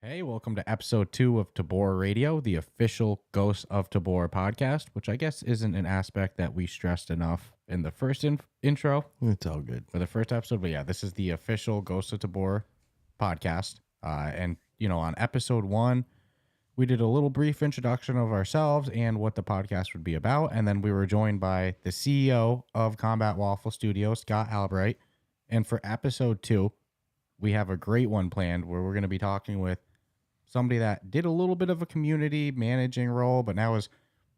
Hey, welcome to episode 2 of Tabor Radio, the official Ghosts of Tabor podcast, which I guess isn't an aspect that we stressed enough in the first intro It's all good. for the first episode. But yeah, this is the official Ghosts of Tabor podcast. On episode 1, we did a little brief introduction of ourselves and what the podcast would be about. And then we were joined by the CEO of Waffle Studios, Scott Albright. And for episode 2, we have a great one planned where we're going to be talking with somebody that did a little bit of a community managing role, but now has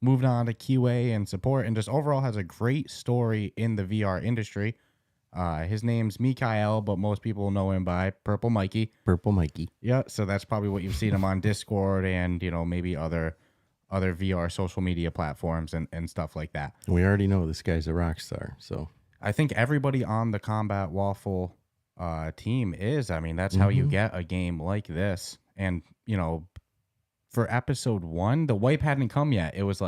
moved on to QA and support and just overall has a great story in the VR industry. His name's Mikael, but most people know him by PurpleMikey. PurpleMikey. Yeah, so that's probably what you've seen him on Discord and, maybe other VR social media platforms and stuff like that. We already know this guy's a rock star, so I think everybody on the Combat Waffle team is. I mean, that's how you get a game like this. And, for episode 1, the wipe hadn't come yet. It was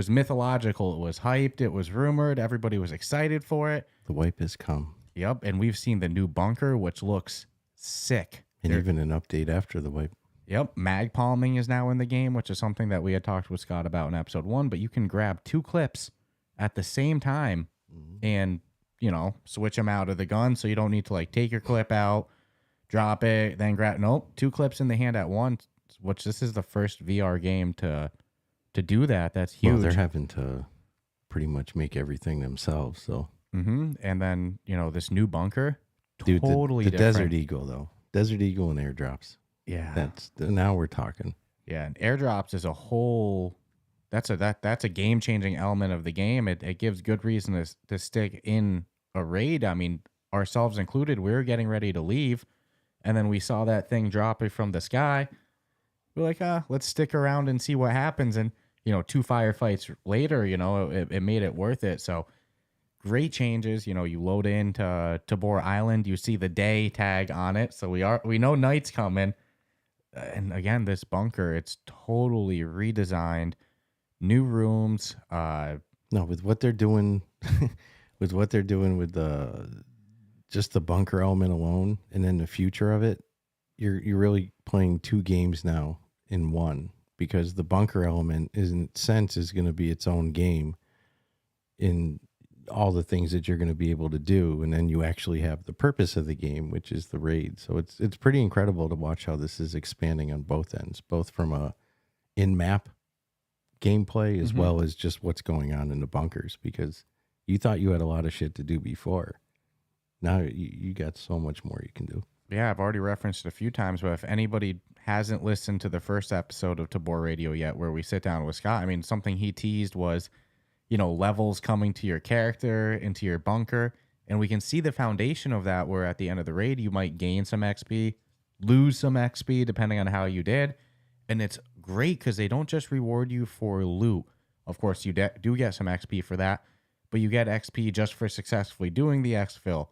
mythological. It was hyped. It was rumored. Everybody was excited for it. the wipe has come. Yep. And we've seen the new bunker, which looks sick. And even an update after the wipe. Yep. Mag palming is now in the game, which is something that we had talked with Scott about in episode 1. But you can grab 2 clips at the same time and, switch them out of the gun. So you don't need to take your clip out, drop it, then grab. Nope, 2 clips in the hand at once. Which this is the first VR game to do that. That's huge. Well, they're having to pretty much make everything themselves. So, And then this new bunker, dude, totally the different. Desert Eagle though, Desert Eagle and airdrops. Yeah, Now we're talking. yeah. And airdrops is a whole. That's a game changing element of the game. It gives good reason to stick in a raid. I mean, ourselves included. We were getting ready to leave, and then we saw that thing dropping from the sky. We're like, let's stick around and see what happens. And, 2 firefights later, it made it worth it. So great changes. You load into Tabor Island, you see the day tag on it. So we know night's coming. And again, this bunker, it's totally redesigned, new rooms. No, with what they're doing, with the just the bunker element alone, and then the future of it, you're really playing 2 games now in one, because the bunker element is going to be its own game in all the things that you're going to be able to do, and then you actually have the purpose of the game, which is the raid. So it's pretty incredible to watch how this is expanding on both ends, both from a in-map gameplay as well as just what's going on in the bunkers, because you thought you had a lot of shit to do before. Now you got so much more you can do. Yeah, I've already referenced it a few times, but if anybody hasn't listened to the first episode of Tabor Radio yet, where we sit down with Scott, I mean, something he teased was, levels coming to your character, into your bunker, and we can see the foundation of that, where at the end of the raid, you might gain some XP, lose some XP, depending on how you did, and it's great because they don't just reward you for loot. Of course, you do get some XP for that, but you get XP just for successfully doing the exfil,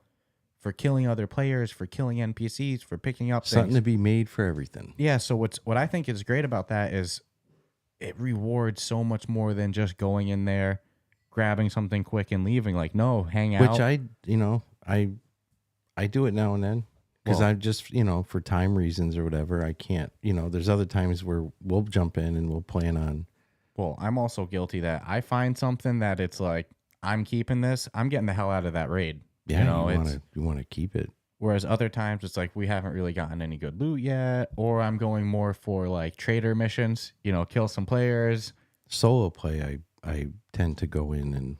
for killing other players, for killing NPCs, for picking up Something things. to be made for everything. Yeah, so what I think is great about that is it rewards so much more than just going in there, grabbing something quick and leaving. Like, no, hang out. Which I do it now and then, because I just, for time reasons or whatever, I can't, there's other times where we'll jump in and we'll plan on. Well, I'm also guilty that I find something that it's like, I'm keeping this, I'm getting the hell out of that raid. Yeah, you want to keep it. Whereas other times it's like, we haven't really gotten any good loot yet, or I'm going more for like trader missions, kill some players. Solo play, I tend to go in and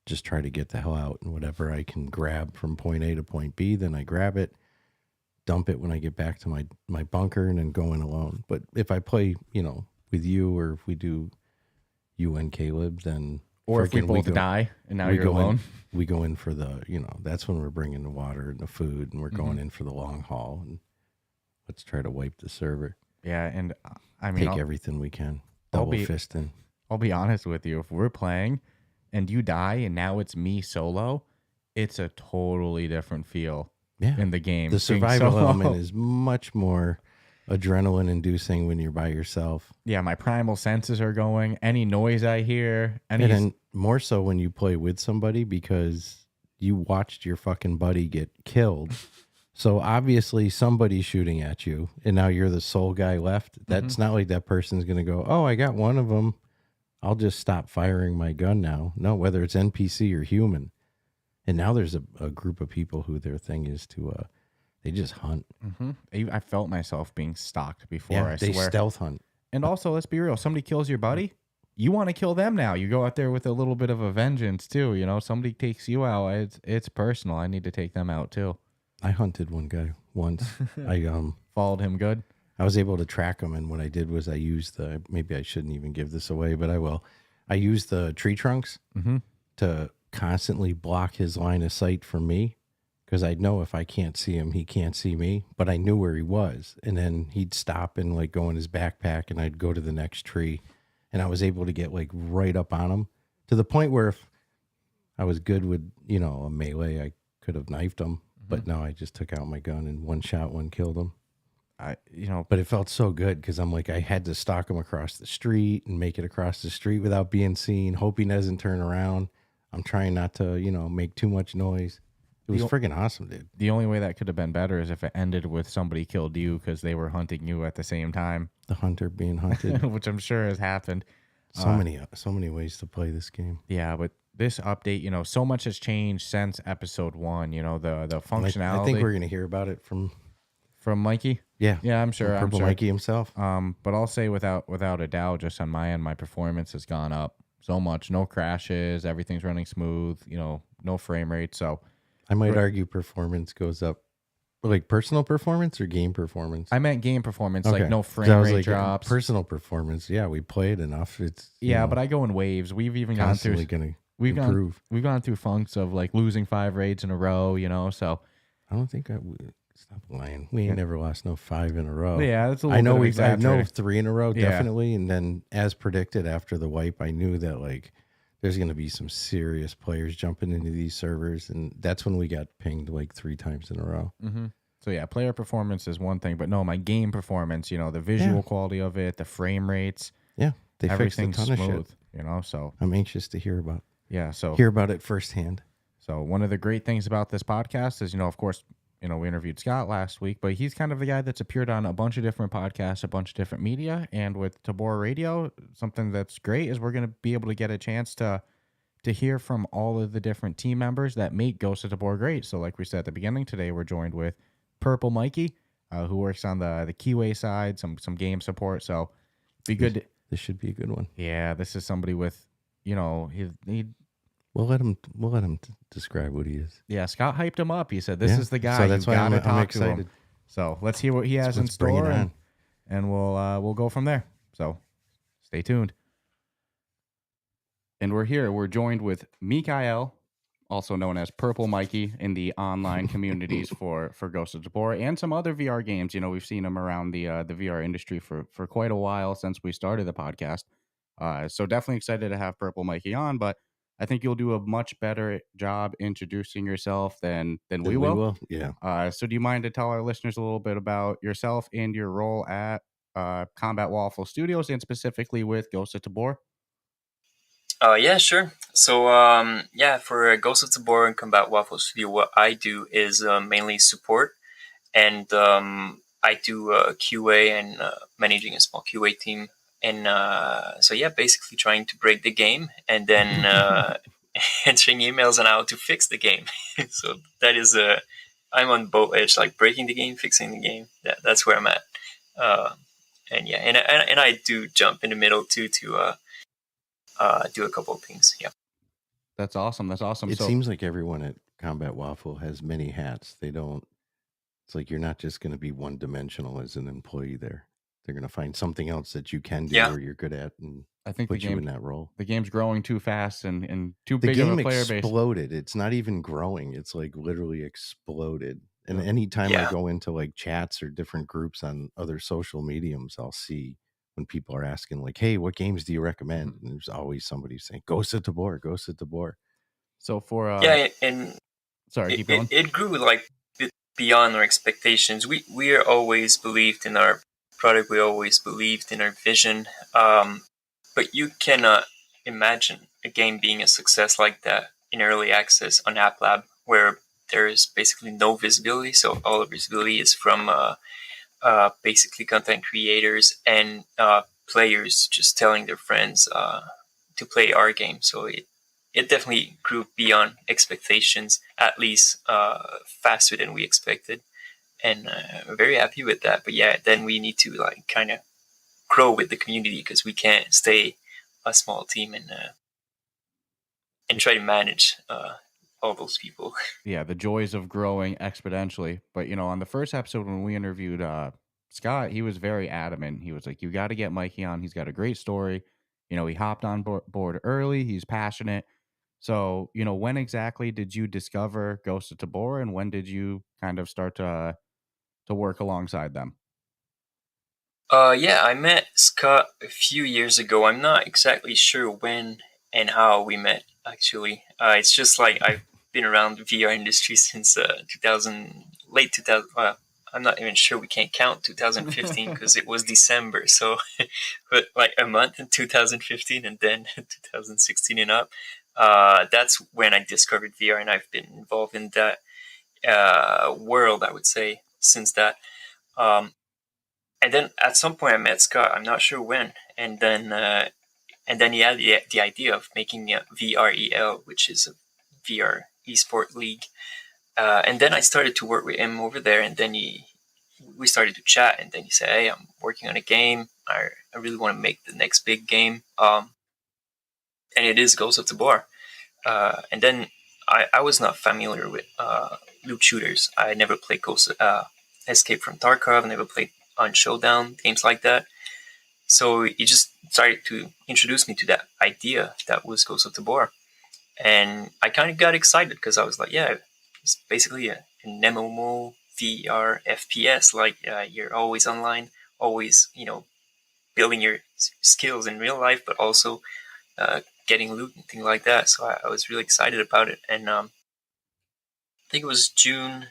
just try to get the hell out, and whatever I can grab from point A to point B, then I grab it, dump it when I get back to my bunker, and then go in alone. But if I play, with you, or if we do you and Caleb, then... Or if we both die and now you're alone. We go in for the, that's when we're bringing the water and the food, and we're going in for the long haul, and let's try to wipe the server. Yeah, and I mean... Take everything we can. Double fisting. I'll be honest with you. If we're playing and you die and now it's me solo, it's a totally different feel in the game. The survival element is much more adrenaline inducing when you're by yourself. Yeah, my primal senses are going. Any noise I hear, and then more so when you play with somebody, because you watched your fucking buddy get killed. So obviously somebody's shooting at you, and now you're the sole guy left. That's not like that person's going to go, oh, I got one of them. I'll just stop firing my gun now. No, whether it's NPC or human. And now there's a group of people who their thing is to, they just hunt. I felt myself being stalked before, Yeah, I they swear. stealth hunt. And also, let's be real. Somebody kills your buddy, you want to kill them now. You go out there with a little bit of a vengeance too. You know, somebody takes you out. It's personal. I need to take them out too. I hunted one guy once. I Followed him good. I was able to track him, and what I did was I used the, maybe I shouldn't even give this away, but I will. I used the tree trunks to constantly block his line of sight from me, because I'd know if I can't see him, he can't see me. But I knew where he was, and then he'd stop and like go in his backpack, and I'd go to the next tree, and I was able to get like right up on him to the point where if I was good with, you know, a melee, I could have knifed him. But no, I just took out my gun and one shot, one killed him. But it felt so good because I'm like, I had to stalk him across the street and make it across the street without being seen, hope he doesn't turn around. I'm trying not to, you know, make too much noise. It was friggin' awesome, dude. The only way that could have been better is if it ended with somebody killed you because they were hunting you at the same time. The hunter being hunted. Which I'm sure has happened. So many ways to play this game. Yeah, but this update, you know, so much has changed since episode 1. You know, the functionality. I think we're gonna hear about it from Mikey. Yeah, I'm sure. PurpleMikey himself. But I'll say without a doubt, just on my end, my performance has gone up so much. No crashes, everything's running smooth. You know, no frame rate. So I might argue performance goes up. Like personal performance or game performance? I meant game performance, Okay. like no frame rate drops. Personal performance, yeah, we played enough. It's but I go in waves. We've even gone through. We've gone through funks of like losing 5 raids in a row. You know, so I don't think stop lying. We ain't never lost no 5 in a row. Yeah, that's a little bit I know 3 in a row definitely, and then as predicted after the wipe, I knew that like there's going to be some serious players jumping into these servers, and that's when we got pinged like 3 times in a row. So yeah, player performance is one thing, but no, my game performance, you know, the visual quality of it, the frame rates, they fixed a ton everything's of smooth, shit. you know. So I'm anxious to hear about it firsthand. So one of the great things about this podcast is, you know, of course, you know, we interviewed Scott last week, but he's kind of the guy that's appeared on a bunch of different podcasts, a bunch of different media, and with Tabor Radio, something that's great is we're going to be able to get a chance to hear from all of the different team members that make Ghosts of Tabor great. So like we said at the beginning, today we're joined with PurpleMikey, who works on the keyway side, some game support. So be good. This should be a good one. Yeah, this is somebody with, you know, he We'll let him describe what he is. Yeah, Scott hyped him up. He said, "This is the guy. So that's why I'm talk excited. to him." So let's hear what he has in bring it store, on. and we'll go from there. So stay tuned. And we're here. We're joined with Mikael, also known as PurpleMikey in the online communities for Ghosts of Tabor and some other VR games. You know, we've seen him around the VR industry for quite a while since we started the podcast. So definitely excited to have PurpleMikey on, but I think you'll do a much better job introducing yourself than we will. Yeah. So do you mind to tell our listeners a little bit about yourself and your role at Combat Waffle Studios and specifically with Ghosts of Tabor? Yeah, sure. So, for Ghosts of Tabor and Combat Waffle Studio, what I do is mainly support, and I do QA and managing a small QA team. And basically trying to break the game and then answering emails on how to fix the game. So that is I'm on both edge, like breaking the game, fixing the game. That's where I'm at. And I do jump in the middle too to do a couple of things. Yeah, that's awesome. It seems like everyone at Combat Waffle has many hats. It's like you're not just going to be one dimensional as an employee there. They're going to find something else that you can do or you're good at, and I think put you in that role. The game's growing too fast and too big of a player base. The game exploded. It's not even growing. It's like literally exploded. And anytime I go into like chats or different groups on other social mediums, I'll see when people are asking like, "Hey, what games do you recommend?" And there's always somebody saying, "Ghosts of Tabor, Ghosts of Tabor." So for keep going. It grew like beyond our expectations. We are always believed in our product, we always believed in our vision, but you cannot imagine a game being a success like that in early access on App Lab, where there's basically no visibility. So all the visibility is from basically content creators and players just telling their friends to play our game. So it definitely grew beyond expectations, at least faster than we expected, and we're very happy with that. But yeah, then we need to like kind of grow with the community because we can't stay a small team and try to manage all those people. Yeah, the joys of growing exponentially. But on the first episode when we interviewed Scott, he was very adamant. He was like, "You got to get Mikey on. He's got a great story. He hopped on board early. He's passionate." So, when exactly did you discover Ghosts of Tabor, and when did you kind of start to work alongside them? Yeah, I met Scott a few years ago. I'm not exactly sure when and how we met, actually. It's just like I've been around the VR industry since 2000, late 2000. I'm not even sure we can't count 2015 because it was December. So, but like a month in 2015 and then 2016 and up. That's when I discovered VR, and I've been involved in that world, I would say, since that. Um, and then at some point I met Scott. I'm not sure when, and then he had the idea of making a VREL, which is a VR esport league. And then I started to work with him over there, and then we started to chat, and then he said, "Hey, I'm working on a game. I really want to make the next big game." And it is Ghosts of Tabor. And then I was not familiar with loot shooters. I never played Escape from Tarkov. I never played on Showdown, games like that. So he just started to introduce me to that idea that was Ghosts of Tabor. And I kind of got excited because I was like, yeah, it's basically an MMO VR FPS. Like you're always online, always, building your skills in real life, but also getting loot and things like that. So I was really excited about it. And I think it was June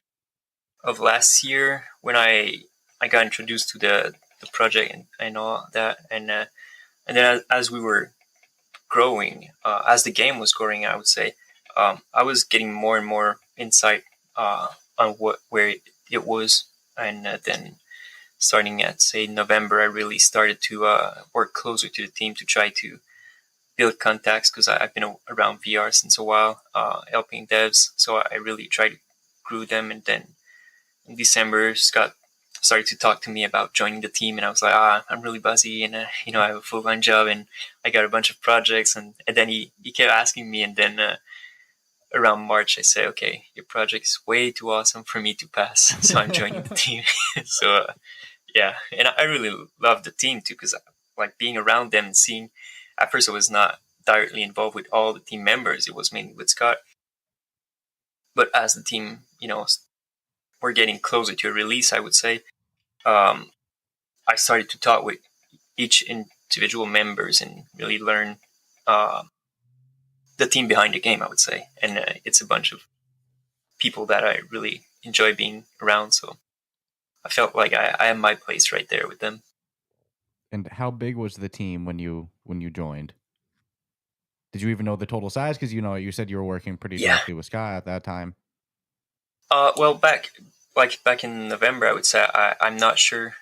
of last year when I got introduced to the project and all that. And then as we were growing, as the game was growing, I would say, I was getting more and more insight on where it was. And then starting at, say, November, I really started to work closer to the team to try to build contacts because I've been around VR since a while, helping devs. So I really tried to grow them. And then in December, Scott started to talk to me about joining the team, and I was like, I'm really busy, and I have a full-time job, and I got a bunch of projects, and then he kept asking me, and then around March, I said, okay, your project is way too awesome for me to pass, so I'm joining the team. So yeah, and I really love the team too, because like being around them and seeing. At first, I was not directly involved with all the team members; it was mainly with Scott. But as the team, we're getting closer to a release, I would say. I started to talk with each individual members and really learn the team behind the game, I would say. And it's a bunch of people that I really enjoy being around. So I felt like I had my place right there with them. And how big was the team when you joined? Did you even know the total size? Because you said you were working pretty Yeah. directly with Scott at that time. Well, back in November, I would say I'm not sure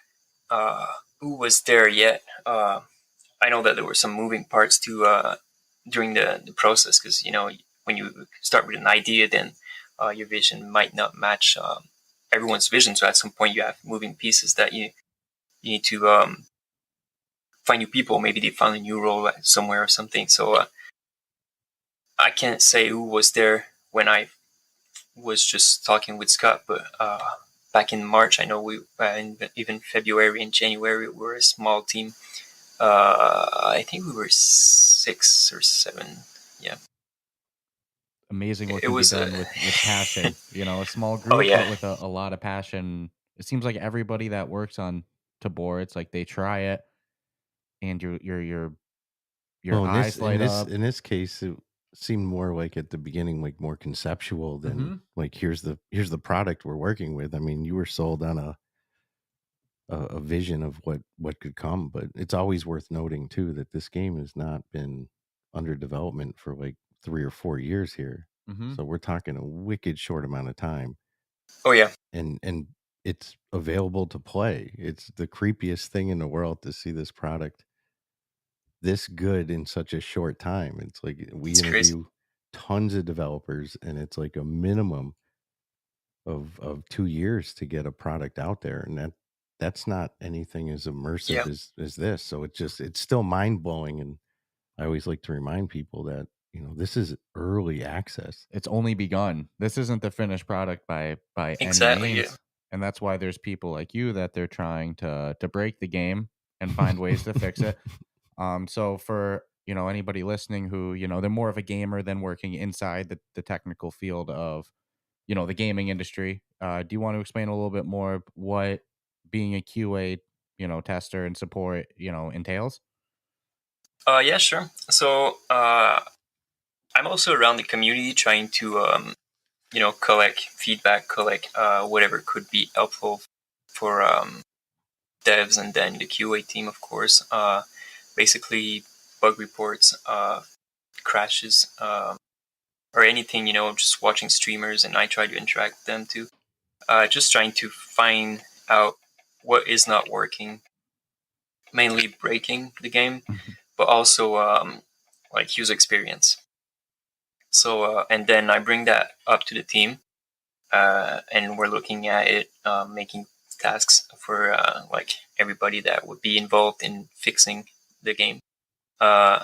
who was there yet. I know that there were some moving parts to during the process because when you start with an idea, then your vision might not match everyone's vision. So at some point, you have moving pieces that you need to find new people. Maybe they found a new role somewhere or something. So I can't say who was there when I was just talking with Scott, but back in March, I know we even February and January we were a small team. I think we were 6 or 7. Yeah. Amazing what can be done with passion. A small group, Oh, yeah. but with a lot of passion. It seems like everybody that works on Tabor, it's like they try it, and your eyes light up. In this case, it seemed more like at the beginning, like more conceptual than like here's the product we're working with. I mean, you were sold on a vision of what could come, but it's always worth noting too that this game has not been under development for like 3 or 4 years here. Mm-hmm. So we're talking a wicked short amount of time, Oh yeah, and it's available to play. It's the creepiest thing in the world to see this product this good in such a short time. It's like we it's crazy. interview tons of developers, and it's like a minimum of 2 years to get a product out there, and that's not anything as immersive Yeah, as this. So it's still mind blowing, and I always like to remind people that this is early access. It's only begun. This isn't the finished product by any exactly. Yeah, means, and that's why there's people like you that they're trying to break the game and find ways to fix it. So for anybody listening who they're more of a gamer than working inside the technical field of the gaming industry, do you want to explain a little bit more what being a QA tester and support entails? yeah, sure. So I'm also around the community trying to collect feedback, collect whatever could be helpful for devs, and then the QA team, of course. Basically, bug reports, crashes, or anything, just watching streamers, and I try to interact with them too. Just trying to find out what is not working, mainly breaking the game, but also like user experience. So, and then I bring that up to the team, and we're looking at it, making tasks for like everybody that would be involved in fixing the game. Uh,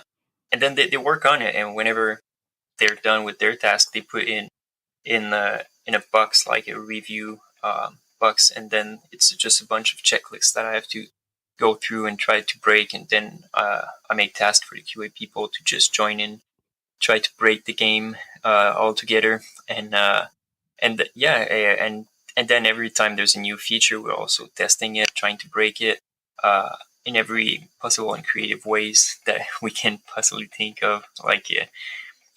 and then they work on it, and whenever they're done with their task, they put in a box, like a review box, and then it's just a bunch of checklists that I have to go through and try to break, and then I make tasks for the QA people to just join in, try to break the game all together, and yeah, and then every time there's a new feature, we're also testing it, trying to break it in every possible and creative ways that we can possibly think of, like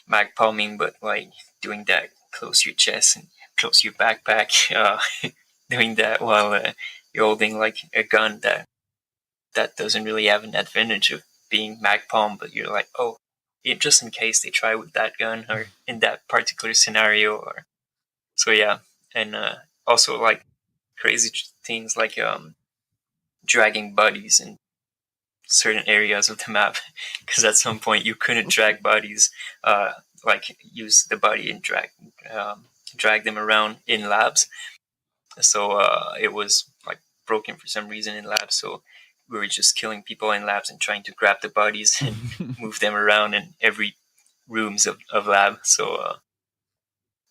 mag palming, but like doing that close your chest and close your backpack, doing that while you're holding like a gun that doesn't really have an advantage of being mag palm, but you're like, oh, just in case they try with that gun or in that particular scenario, or so yeah, and also like crazy things like dragging bodies in certain areas of the map, because at some point you couldn't drag bodies, like use the body and drag them around in labs. So it was like broken for some reason in labs. So we were just killing people in labs and trying to grab the bodies and move them around in every rooms of lab. So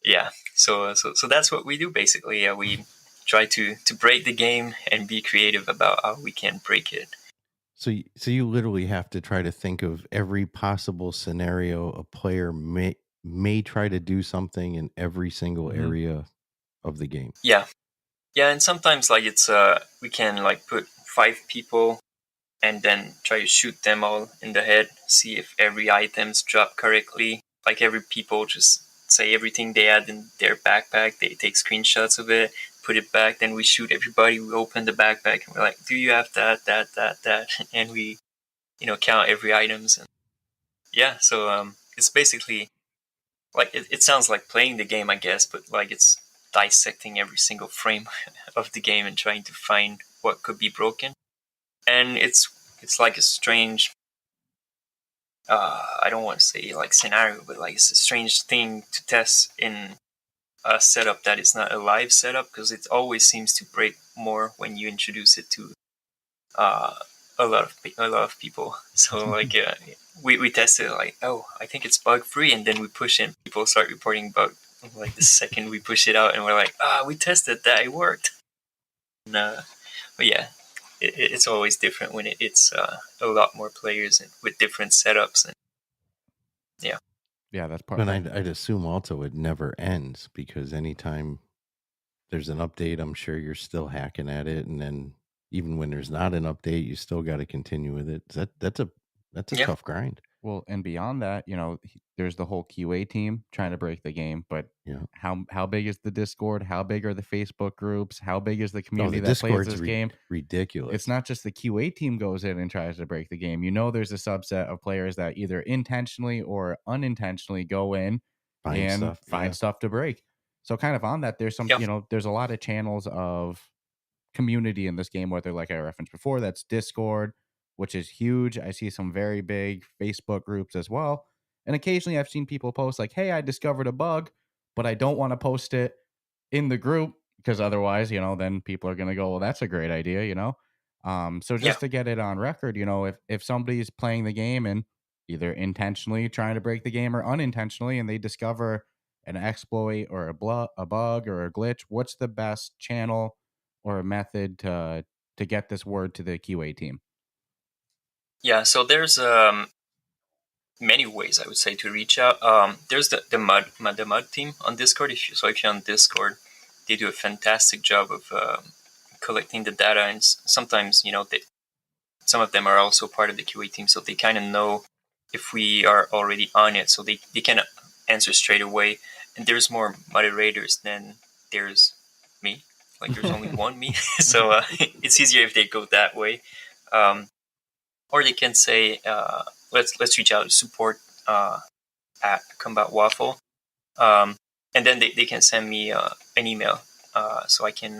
yeah, so that's what we do basically. We try to break the game and be creative about how we can break it. So you literally have to try to think of every possible scenario a player may try to do something in every single Mhm. area of the game. Yeah, yeah, and sometimes like it's we can like put 5 people and then try to shoot them all in the head, see if every item's dropped correctly. Like every people just say everything they had in their backpack, they take screenshots of it, put it back, then we shoot everybody, we open the backpack and we're like, do you have that? And we, count every items, and yeah, so it's basically like it sounds like playing the game, I guess, but like it's dissecting every single frame of the game and trying to find what could be broken. And it's like a strange, I don't want to say like scenario, but like it's a strange thing to test in a setup that is not a live setup, because it always seems to break more when you introduce it to uh, a lot of people. So like we tested it, like, oh, I think it's bug free, and then we push in, people start reporting bug like the second we push it out, and we're like, we tested that, it worked. And, but yeah, it's always different when it's a lot more players and with different setups, and yeah. Yeah, that's part And that. I'd assume also it never ends, because anytime there's an update, I'm sure you're still hacking at it, and then even when there's not an update, you still got to continue with it. That's a Yeah. tough grind. Well, and beyond that, there's the whole QA team trying to break the game. But Yeah. how big is the Discord? How big are the Facebook groups? How big is the Oh, community the that plays Discord's this game? ridiculous. It's not just the QA team goes in and tries to break the game. There's a subset of players that either intentionally or unintentionally go in Find and stuff. find Yeah. stuff to break. So kind of on that, there's some, Yep. there's a lot of channels of community in this game, whether like I referenced before, that's Discord, which is huge. I see some very big Facebook groups as well. And occasionally I've seen people post like, hey, I discovered a bug, but I don't want to post it in the group because otherwise, then people are going to go, well, that's a great idea, So Yeah. just to get it on record, if somebody's playing the game and either intentionally trying to break the game or unintentionally, and they discover an exploit or a bug or a glitch, what's the best channel or a method to get this word to the QA team? Yeah. So there's many ways I would say to reach out. There's the mud team on Discord. If you're on Discord, they do a fantastic job of collecting the data, and sometimes some of them are also part of the QA team, so they kind of know if we are already on it, so they can answer straight away. And there's more moderators than there's me. Like there's only one me, so it's easier if they go that way. Or they can say, let's reach out to support at Combat Waffle, and then they can send me an email, so I can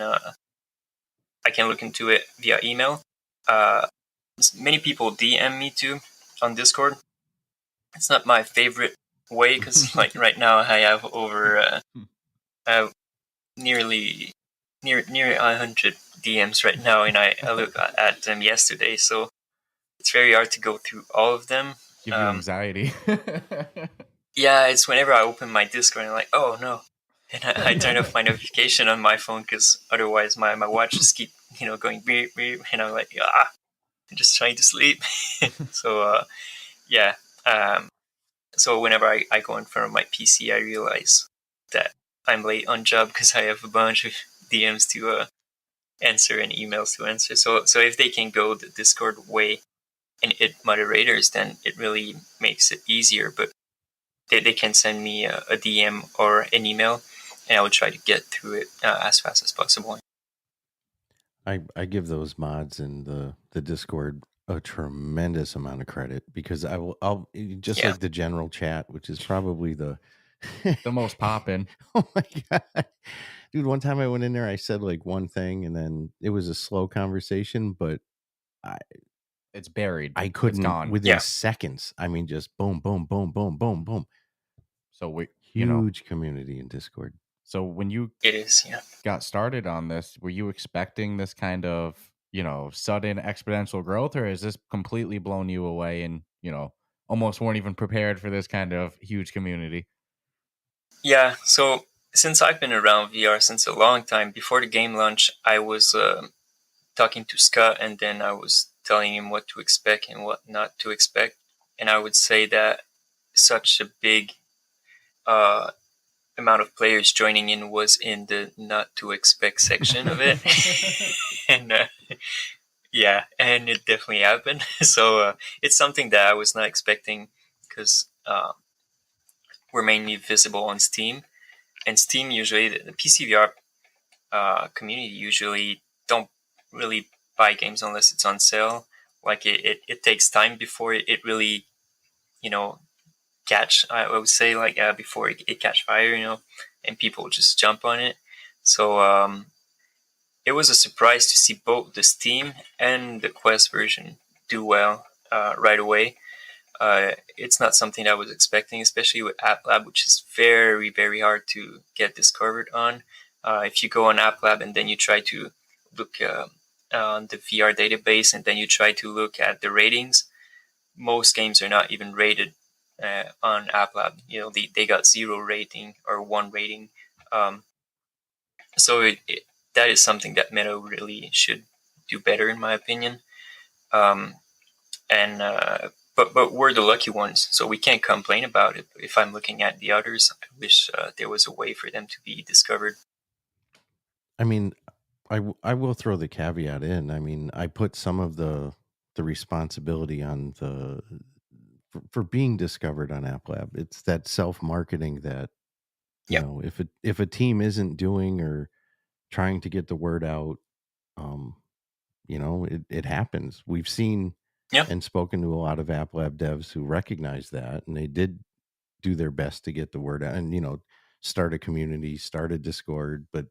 look into it via email. Many people DM me too on Discord. It's not my favorite way because like right now I have over nearly 100 DMs right now, and I looked at them yesterday, so it's very hard to go through all of them. Give you anxiety. Yeah, it's whenever I open my Discord and I'm like, oh no, and I turn off my notification on my phone because otherwise my watch just keep going beep beep, and I'm like, I'm just trying to sleep. So yeah. So whenever I go in front of my PC, I realize that I'm late on job because I have a bunch of DMs to answer and emails to answer. So if they can go the Discord way and it moderators, then it really makes it easier. But they can send me a DM or an email, and I will try to get through it as fast as possible. I give those mods in the Discord a tremendous amount of credit because I'll just like the general chat, which is probably the most poppin'. Oh my god, dude! One time I went in there, I said like one thing, and then it was a slow conversation, but it's buried. I couldn't it's gone within seconds. I mean, just boom, boom, boom, boom, boom, boom. So we huge community in Discord. So when you got started on this, were you expecting this kind of, sudden exponential growth, or has this completely blown you away and, almost weren't even prepared for this kind of huge community? Yeah, so since I've been around VR since a long time, before the game launch, I was talking to Scott, and then I was telling him what to expect and what not to expect. And I would say that such a big amount of players joining in was in the not to expect section of it. And yeah, and it definitely happened. So it's something that I was not expecting because we're mainly visible on Steam. And Steam usually, the PC VR community usually don't really buy games unless it's on sale. Like it takes time before it really, catch, I would say, like before it catch fire, and people just jump on it. So it was a surprise to see both the Steam and the Quest version do well right away. It's not something I was expecting, especially with AppLab, which is very, very hard to get discovered on. If you go on AppLab and then you try to look on the VR database and then you try to look at the ratings, most games are not even rated on AppLab. They got 0 rating or 1 rating. So that is something that Meta really should do better, in my opinion. But we're the lucky ones, so we can't complain about it. If I'm looking at the others, I wish there was a way for them to be discovered. I mean, I will throw the caveat in. I mean, I put some of the responsibility on for being discovered on AppLab. It's that self-marketing that if a team isn't doing or trying to get the word out, it happens. We've seen and spoken to a lot of AppLab devs who recognize that, and they did do their best to get the word out and, start a community, start a Discord. But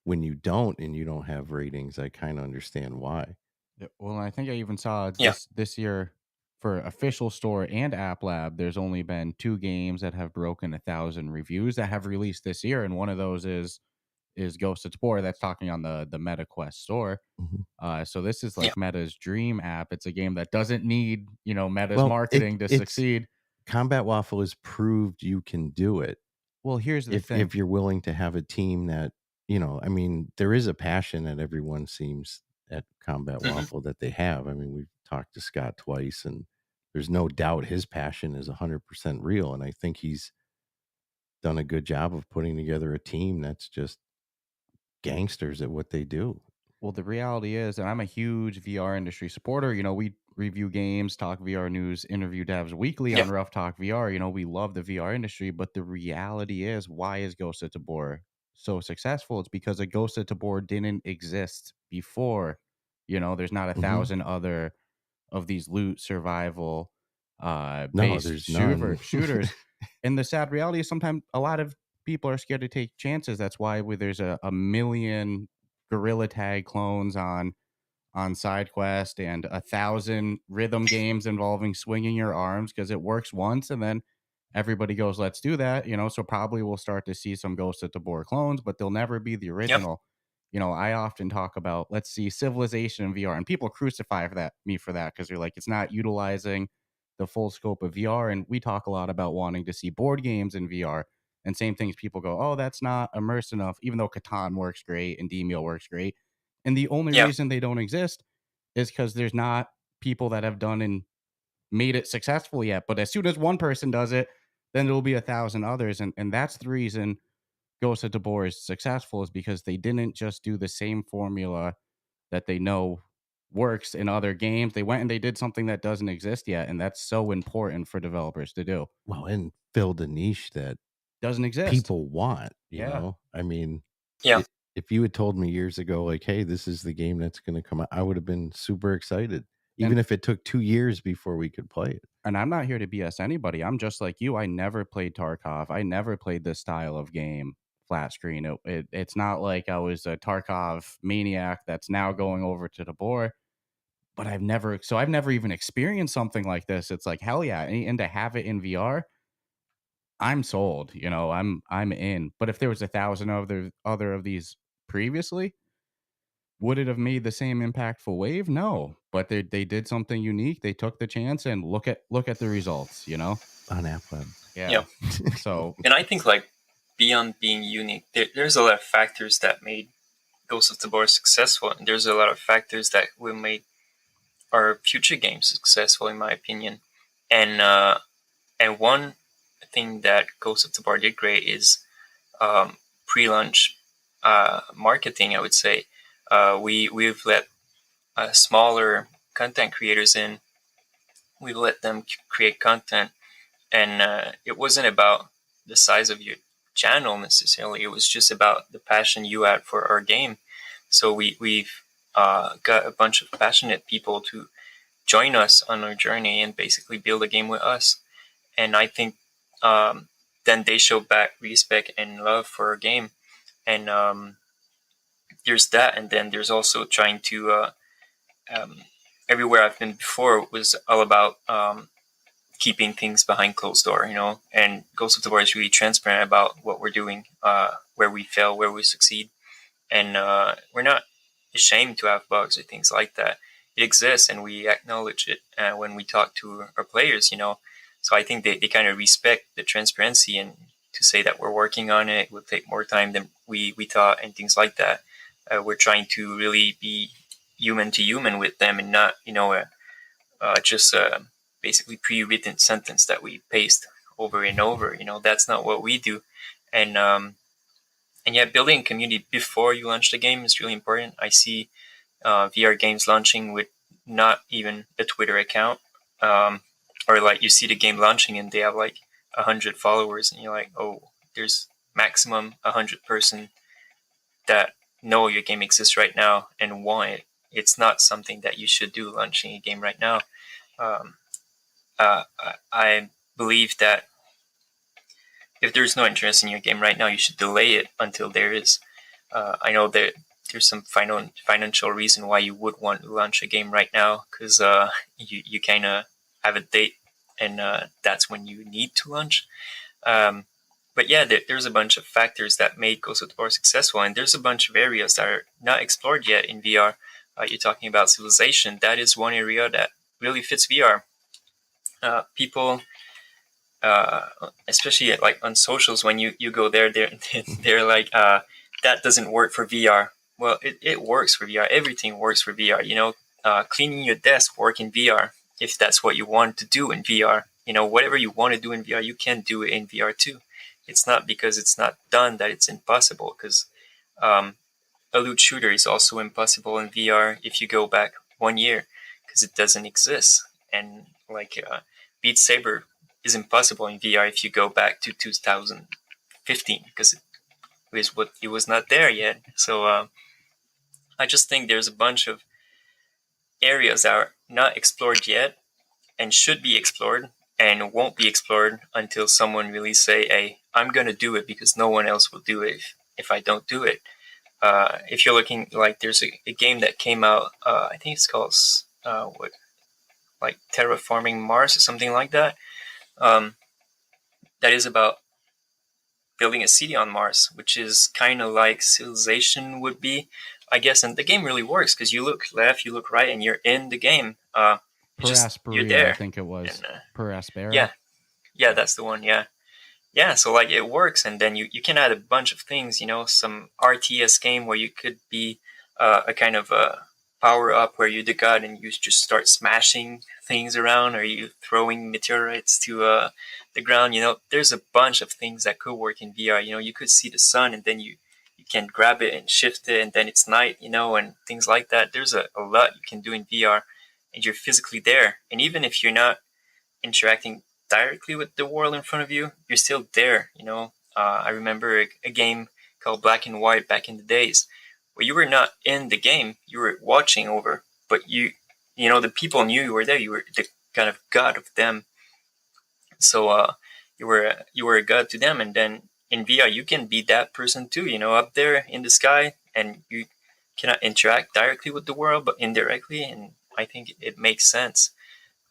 when you don't and you don't have ratings, I kind of understand why. Yeah, well, I think I even saw Yeah. this year for official store and app lab. There's only been 2 games that have broken 1,000 reviews that have released this year, and one of those is Ghosts of Tabor. That's talking on the MetaQuest store. Mhm. So this is Yeah. like Meta's dream app. It's a game that doesn't need Meta's Well, marketing to it's succeed. Combat Waffle has proved you can do it Well, here's the thing. if you're willing to have a team that, I mean, there is a passion that everyone seems at Combat Mhm. Waffle that they have. I mean, we've talked to Scott twice, and there's no doubt his passion is 100% real. And I think he's done a good job of putting together a team that's just gangsters at what they do. Well, the reality is, and I'm a huge VR industry supporter. We review games, talk VR news, interview devs weekly Yeah. on Ruff Talk VR. We love the VR industry, but the reality is, why is Ghost of Tabor so successful? It's because a Ghost of Tabor didn't exist before. There's not a Mhm. thousand other of these loot survival No, based there's none. shooters. And the sad reality is sometimes a lot of people are scared to take chances. That's why there's a million gorilla tag clones on SideQuest and 1,000 rhythm games involving swinging your arms, because it works once and then everybody goes, let's do that. So probably we'll start to see some Ghost of Tabor clones, but they'll never be the original. I often talk about, let's see Civilization in VR, and people crucify me for that, because they're like, it's not utilizing the full scope of VR. And we talk a lot about wanting to see board games in VR, and same things. People go, oh, that's not immersed enough, even though Catan works great and Demio works great. And the only Yeah. reason they don't exist is because there's not people that have done and made it successful yet. But as soon as one person does it, then there'll be 1,000 others. And that's the reason Ghost of Tabor is successful, is because they didn't just do the same formula that they know works in other games. They went and they did something that doesn't exist yet. And that's so important for developers to do. Well, and filled a niche that Doesn't exist. people want, Yeah. I mean, Yeah. if you had told me years ago, like, hey, this is the game that's going to come out, I would have been super excited, even if it took 2 years before we could play it. And I'm not here to BS anybody. I'm just like you. I never played Tarkov. I never played this style of game, flat screen. It's not like I was a Tarkov maniac that's now going over to Tabor. But I've never even experienced something like this. It's like, hell yeah. And to have it in VR, I'm sold. I'm in. But if there was 1,000 other of these previously, would it have made the same impactful wave? No. But they did something unique. They took the chance, and look at the results, On App Lab. Yeah. So, And I think, like, beyond being unique, there's a lot of factors that made Ghosts of Tabor successful, and there's a lot of factors that will make our future games successful, in my opinion. And one thing that Ghosts of Tabor did great is pre-launch marketing, I would say. We've let smaller content creators in. We've let them create content, and it wasn't about the size of your channel necessarily. It was just about the passion you had for our game. So we've got a bunch of passionate people to join us on our journey and basically build a game with us. And I think then they show back respect and love for our game. And there's that. And then there's also trying to, everywhere I've been before was all about keeping things behind closed door, and Ghost of Tabor is really transparent about what we're doing, where we fail, where we succeed. And we're not ashamed to have bugs or things like that. It exists, and we acknowledge it when we talk to our players, So I think they kind of respect the transparency, and to say that we're working on it will take more time than we thought, and things like that. We're trying to really be human to human with them, and not, just basically pre-written sentence that we paste over and over. That's not what we do. And yeah, building a community before you launch the game is really important. I see VR games launching with not even a Twitter account, or like you see the game launching and they have like 100 followers, and you're like, oh, there's maximum 100 person that know your game exists right now and want it. It's not something that you should do, launching a game right now. I believe that if there's no interest in your game right now, you should delay it until there is. I know that there's some financial reason why you would want to launch a game right now, because you kind of have a date, and that's when you need to launch. But yeah, there's a bunch of factors that made Ghosts of Tabor successful, and there's a bunch of areas that are not explored yet in VR. You're talking about civilization. That is one area that really fits VR. People, especially like on socials, when you go there, they're like, that doesn't work for VR. Well, it works for VR. Everything works for VR. Cleaning your desk work in VR if that's what you want to do in VR. Whatever you want to do in VR, you can do it in VR too. It's not because it's not done that it's impossible, because a loot shooter is also impossible in VR if you go back 1 year, because it doesn't exist. And like Beat Saber is impossible in VR if you go back to 2015, because it was not there yet. So I just think there's a bunch of areas that are not explored yet and should be explored, and won't be explored until someone really say, hey, I'm going to do it because no one else will do it if I don't do it. If you're looking, like, there's a game that came out, I think it's called like Terraforming Mars or something like that. That is about building a city on Mars, which is kind of like Civilization would be, I guess. And the game really works because you look left, you look right, and you're in the game. Per you're there. I think it was. And, Per Aspera. Yeah, that's the one. Yeah. So like it works, and then you can add a bunch of things. Some RTS game where you could be a kind of a power up where you're the god and you just start smashing things around, or you throwing meteorites to the ground. There's a bunch of things that could work in VR. You could see the sun, and then you can grab it and shift it, and then it's night. And things like that. There's a lot you can do in VR. And you're physically there. And even if you're not interacting directly with the world in front of you, you're still there. I remember a game called Black and White back in the days where you were not in the game, you were watching over, but the people knew you were there. You were the kind of god of them. So you were a god to them. And then in VR, you can be that person too, up there in the sky, and you cannot interact directly with the world, but indirectly. And I think it makes sense.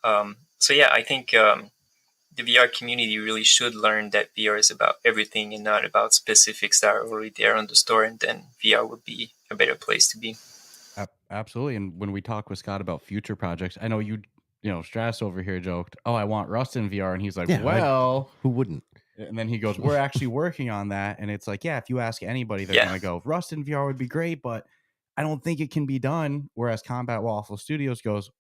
So yeah, I think the VR community really should learn that VR is about everything and not about specifics that are already there on the store, and then VR would be a better place to be. Absolutely. And when we talk with Scott about future projects, I know Stratus over here joked, "Oh, I want Rust in VR," and he's like, "Well, who wouldn't?" And then he goes, "We're actually working on that." And it's like, yeah, if you ask anybody, they're gonna go, "Rust in VR would be great, but I don't think it can be done." Whereas Combat Waffle Studios goes,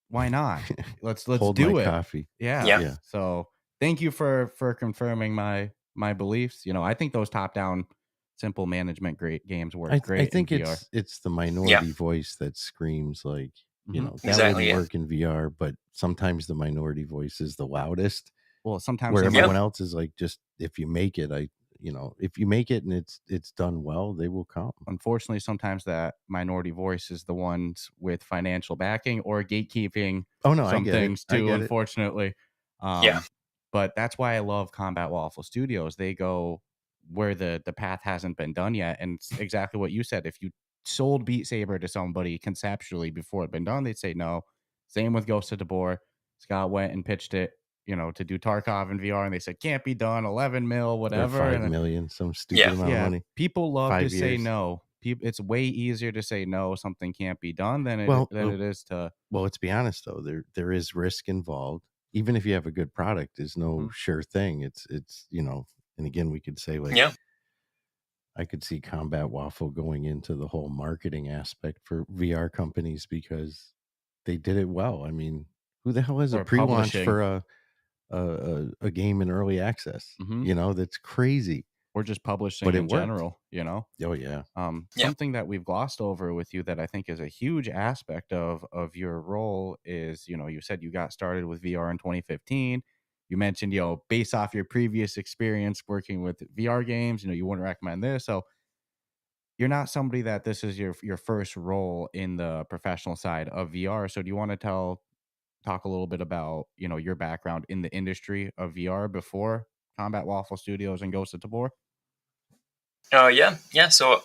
"Why not? Let's Hold do my it." Coffee. Yeah. So thank you for confirming my beliefs. I think those top down, simple management great games work great. I think in VR. it's the minority voice that screams like, that Exactly, wouldn't work in VR, but sometimes the minority voice is the loudest. Well, sometimes where everyone else is like, just if you make it, if you make it and it's done well, they will come. Unfortunately, sometimes that minority voice is the ones with financial backing or gatekeeping. Oh no, some I get things it. too, unfortunately. Yeah. But that's why I love Combat Waffle Studios. They go where the path hasn't been done yet, and it's exactly what you said. If you sold Beat Saber to somebody conceptually before it'd been done, they'd say no. Same with Ghosts of Tabor. Scott went and pitched it, to do Tarkov in VR, and they said can't be done. 11 mil, whatever. Or 5 million, some stupid amount of money. People love to say no. It's way easier to say no, something can't be done than it is to. Well, let's be honest though, there is risk involved. Even if you have a good product, there's no sure thing. It's and again, we could say like, I could see Combat Waffle going into the whole marketing aspect for VR companies because they did it well. I mean, who the hell has a pre-launch for a game in early access? That's crazy. Or just publishing in general, Oh yeah. Something that we've glossed over with you that I think is a huge aspect of your role is, you said you got started with VR in 2015. You mentioned, based off your previous experience working with VR games, you wouldn't recommend this. So you're not somebody that this is your first role in the professional side of VR. So do you want to talk a little bit about, your background in the industry of VR before Combat Waffle Studios and Ghosts of Tabor? Yeah. So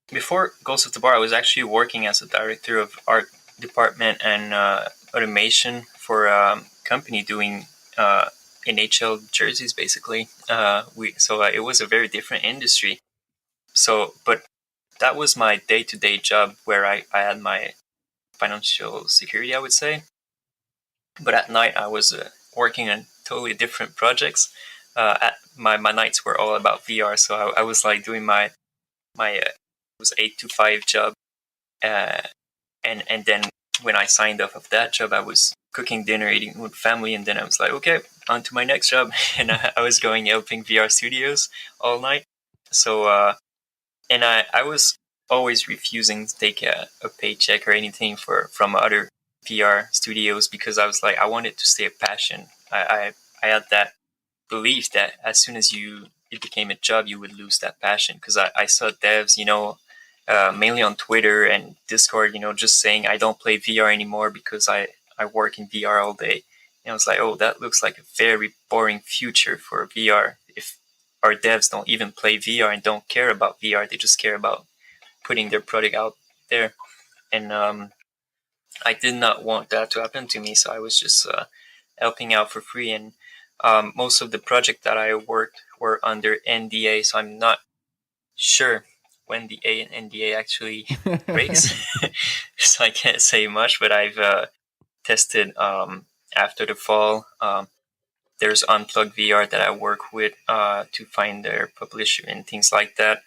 before Ghosts of Tabor, I was actually working as a director of art department and automation for a company doing NHL jerseys, basically. It was a very different industry. So, but that was my day-to-day job where I had my financial security, I would say. But at night, I was working on totally different projects. My nights were all about VR, so I was like doing my it was 8 to 5 job, and then when I signed off of that job, I was cooking dinner, eating with family, and then I was like, okay, on to my next job, and I was going helping VR studios all night. So and I was always refusing to take a paycheck or anything from other VR studios because I was like, I want it to stay a passion. I had that belief that as soon as it became a job, you would lose that passion. Because I saw devs, mainly on Twitter and Discord, just saying I don't play VR anymore because I work in VR all day. And I was like, oh, that looks like a very boring future for VR. If our devs don't even play VR and don't care about VR, they just care about putting their product out there. And I did not want that to happen to me, so I was just helping out for free. And most of the projects that I worked were under NDA, so I'm not sure when the NDA actually breaks. So I can't say much, but I've tested after the fall. There's Unplugged VR that I work with to find their publisher and things like that.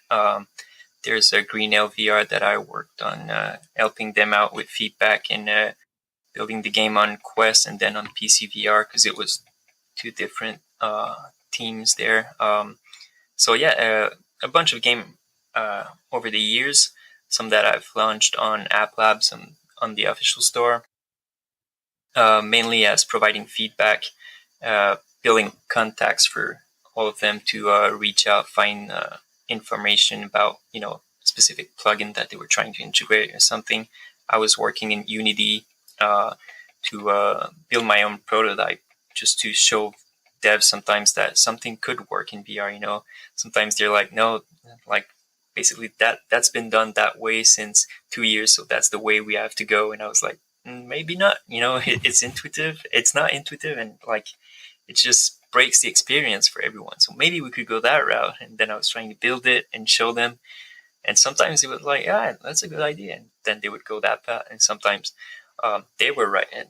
There's a Green L VR that I worked on helping them out with feedback and building the game on Quest and then on PC VR because it was two different teams there. So yeah, a bunch of game over the years. Some that I've launched on App Lab, some on the official store, mainly as providing feedback, building contacts for all of them to reach out, find information about specific plugin that they were trying to integrate or something. I was working in Unity to build my own prototype just to show devs sometimes that something could work in VR. Sometimes they're like, no, like basically that's been done that way since 2 years, so that's the way we have to go. And I was like, maybe not. It's intuitive. It's not intuitive, and like it just breaks the experience for everyone. So maybe we could go that route. And then I was trying to build it and show them. And sometimes it was like, yeah, that's a good idea. And then they would go that path. And sometimes they were right. And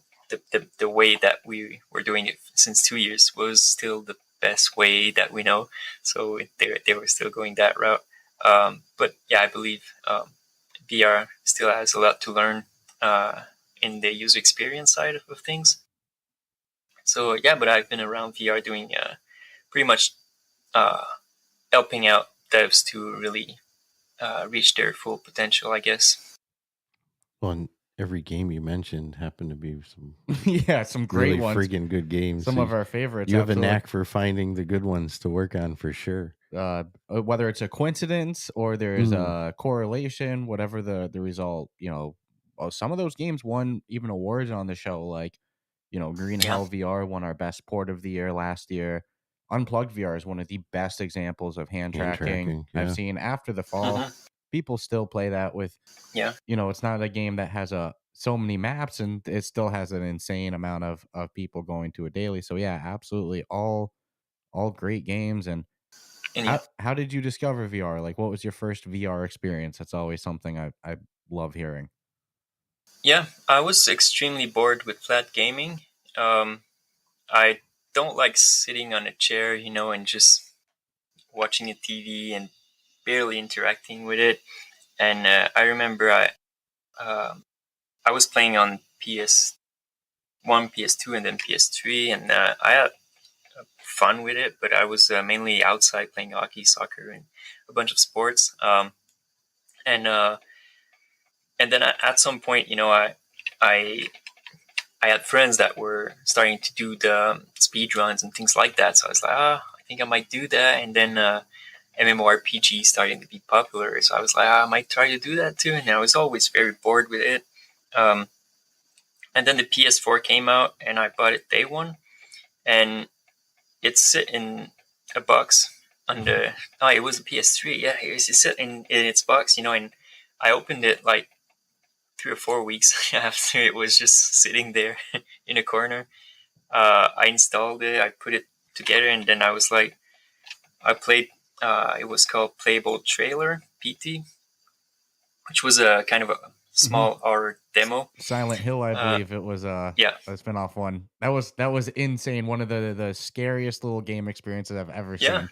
the way that we were doing it since 2 years was still the best way that we know. So they were still going that route. But yeah, I believe VR still has a lot to learn in the user experience side of things. So yeah, but I've been around VR doing pretty much helping out devs to really reach their full potential, I guess. Well, and every game you mentioned happened to be some Yeah, some great really ones. friggin' good games. Some So of our favorites. you have absolutely. a knack for finding the good ones to work on for sure. Whether it's a coincidence or there's a correlation, whatever the result, some of those games won even awards on the show, like Green Hell VR won our best port of the year last year. Unplugged VR is one of the best examples of hand tracking I've seen after the fall. People still play that with, it's not a game that has so many maps, and it still has an insane amount of people going to it daily. So yeah, absolutely, all great games. And how did you discover VR? Like, what was your first VR experience? That's always something I love hearing. Yeah, I was extremely bored with flat gaming. I don't like sitting on a chair, and just watching a TV and barely interacting with it. And I remember I was playing on PS1, PS2, and then PS3, and I had fun with it, but I was mainly outside playing hockey, soccer, and a bunch of sports. And then at some point, I had friends that were starting to do the speed runs and things like that. So I was like, I think I might do that. And then MMORPG starting to be popular. So I was like, I might try to do that too. And I was always very bored with it. And then the PS4 came out and I bought it day one. And it's sit in a box on the. Oh, it was a PS3. Yeah, it's sit in its box, and I opened it like 3 or 4 weeks after it was just sitting there in a corner. I installed it, I put it together, and then I was like, I played. It was called Playable Trailer PT, which was a kind of a small horror demo. Silent Hill, I believe it was. Yeah, a spin-off one. That was insane. One of the scariest little game experiences I've ever seen.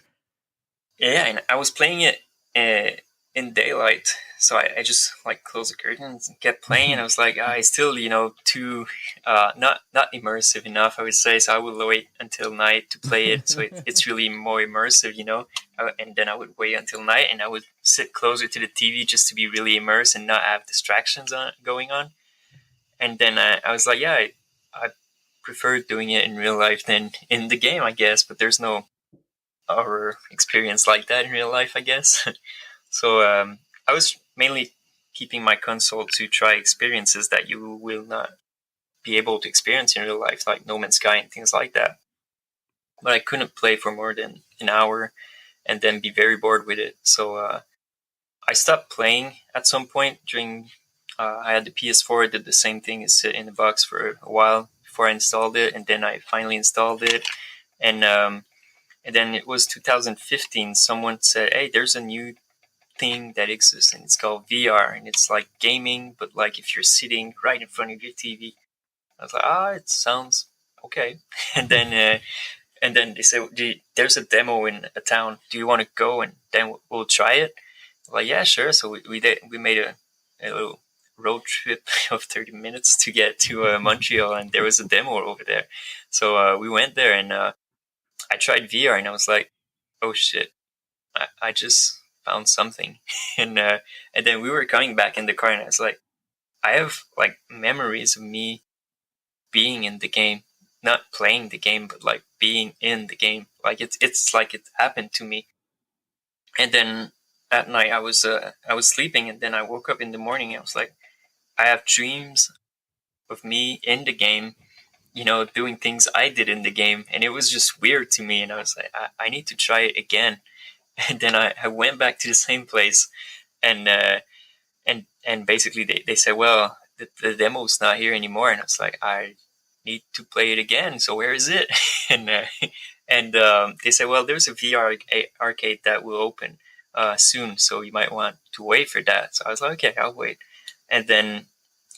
Yeah, and I was playing it in daylight, so I just like closed the curtains and kept playing. And I was like, I still too not immersive enough, I would say. So I would wait until night to play it, so it's really more immersive, and then I would wait until night, and I would sit closer to the TV just to be really immersed and not have distractions going on. And then I was like, yeah, I prefer doing it in real life than in the game, I guess. But there's no horror experience like that in real life, I guess. So I was mainly keeping my console to try experiences that you will not be able to experience in real life, like No Man's Sky and things like that. But I couldn't play for more than an hour and then be very bored with it. So I stopped playing at some point during. I had the PS4, did the same thing, it sit in the box for a while before I installed it, and then I finally installed it. And then it was 2015. Someone said, "Hey, there's a new thing that exists, and it's called VR, and it's like gaming, but like if you're sitting right in front of your TV." I was like, it sounds okay. And then they said, "There's a demo in a town. Do you want to go and then we'll try it?" I'm like, yeah, sure. So we did. We made a little road trip of 30 minutes to get to Montreal, and there was a demo over there. So we went there, and I tried VR, and I was like, oh shit, I just found something. and then we were coming back in the car, and I was like, I have like memories of me being in the game, not playing the game, but like being in the game. Like it's like it happened to me. And then at night I was sleeping, and then I woke up in the morning, and I was like, I have dreams of me in the game, doing things I did in the game, and it was just weird to me. And I was like, I need to try it again. And then I went back to the same place, and basically they said, well, the demo's not here anymore. And I was like, I need to play it again. So where is it? and they said, well, there's a VR arcade that will open soon, so you might want to wait for that. So I was like, okay, I'll wait. And then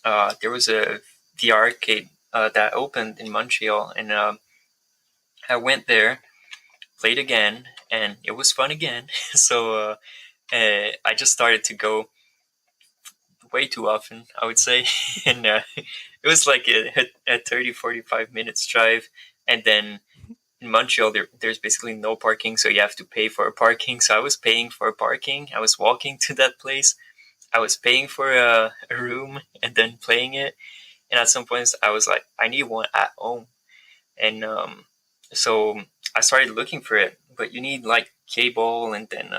there was a VR arcade that opened in Montreal, and I went there, played again, and it was fun again. So I just started to go way too often, I would say. And it was like a 30-45 minutes drive. And then in Montreal, there's basically no parking, so you have to pay for a parking. So I was paying for a parking. I was walking to that place. I was paying for a room and then playing it. And at some points, I was like, I need one at home. And so I started looking for it. But you need like cable, and then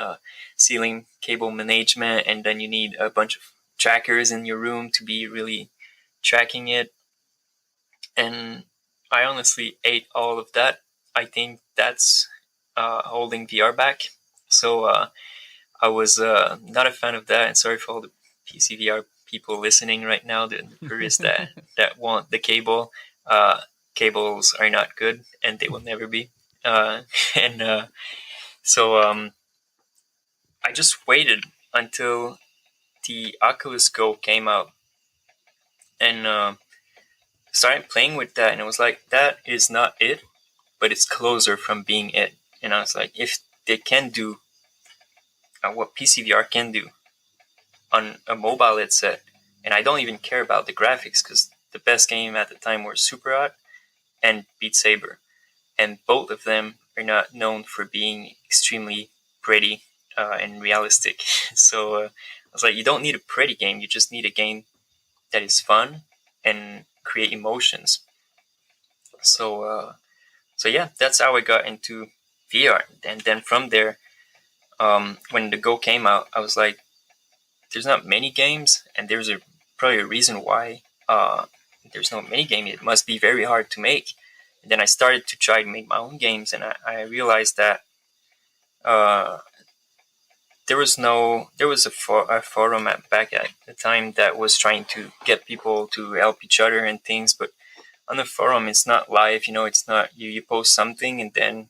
ceiling cable management, and then you need a bunch of trackers in your room to be really tracking it. And I honestly ate all of that. I think that's holding VR back. So I was not a fan of that. And sorry for all the PC VR people listening right now, the purists that want the cable. Cables are not good, and they will never be. So I just waited until the Oculus Go came out, and started playing with that, and it was like, that is not it, but it's closer from being it. And I was like, if they can do what PCVR can do on a mobile headset, and I don't even care about the graphics, because the best game at the time were Super Hot and Beat Saber, and both of them are not known for being extremely pretty and realistic. So I was like, you don't need a pretty game, you just need a game that is fun and create emotions. So yeah, that's how I got into VR. And then from there, when the Go came out, I was like, there's not many games, and there's probably a reason why there's not many games. It must be very hard to make. then I started to try to make my own games, and I realized that uh, there was a forum back at the time that was trying to get people to help each other and things, but on the forum it's not live. It's not you post something and then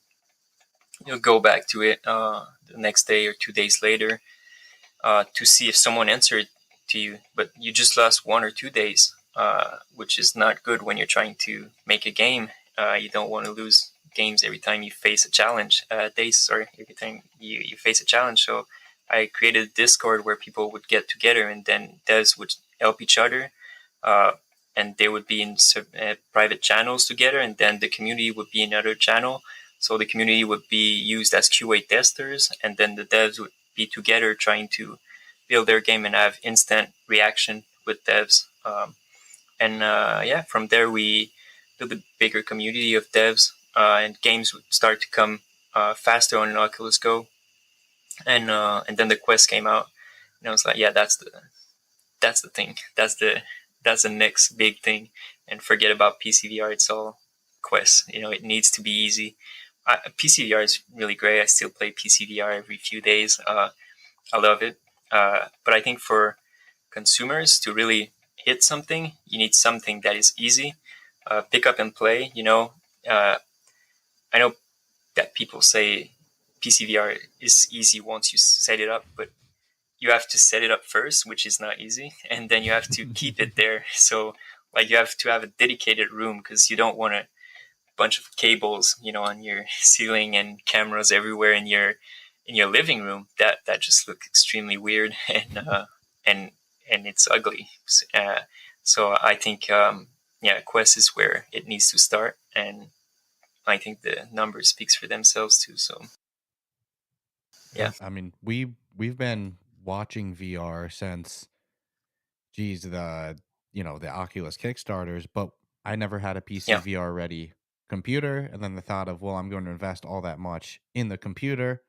you'll go back to it the next day or 2 days later to see if someone answered to you, but you just lost 1 or 2 days, which is not good when you're trying to make a game. You don't want to lose games every time you face a challenge. Every time you face a challenge. So I created a Discord where people would get together, and then devs would help each other, uh, and they would be in private channels together, and then the community would be in another channel. So the community would be used as QA testers, and then the devs would be together trying to build their game and have instant reaction with devs. And from there we built a bigger community of devs, and games would start to come faster on an Oculus Go. And then the Quest came out, and I was like, yeah, that's the thing. That's the next big thing. And forget about PCVR. It's all Quest. It needs to be easy. PCVR is really great. I still play PCVR every few days. I love it. But I think for consumers to really hit something, you need something that is easy. Pick up and play. I know that people say PCVR is easy once you set it up, but you have to set it up first, which is not easy, and then you have to keep it there. So like you have to have a dedicated room because you don't want a bunch of cables, on your ceiling and cameras everywhere in your living room. That just look extremely weird and it's ugly. So I think Quest is where it needs to start, and I think the numbers speaks for themselves too. So yeah, I mean, we've been watching VR since, geez, the Oculus Kickstarters, but I never had a PC yeah, VR ready computer. And then the thought of, well, I'm going to invest all that much in the computer,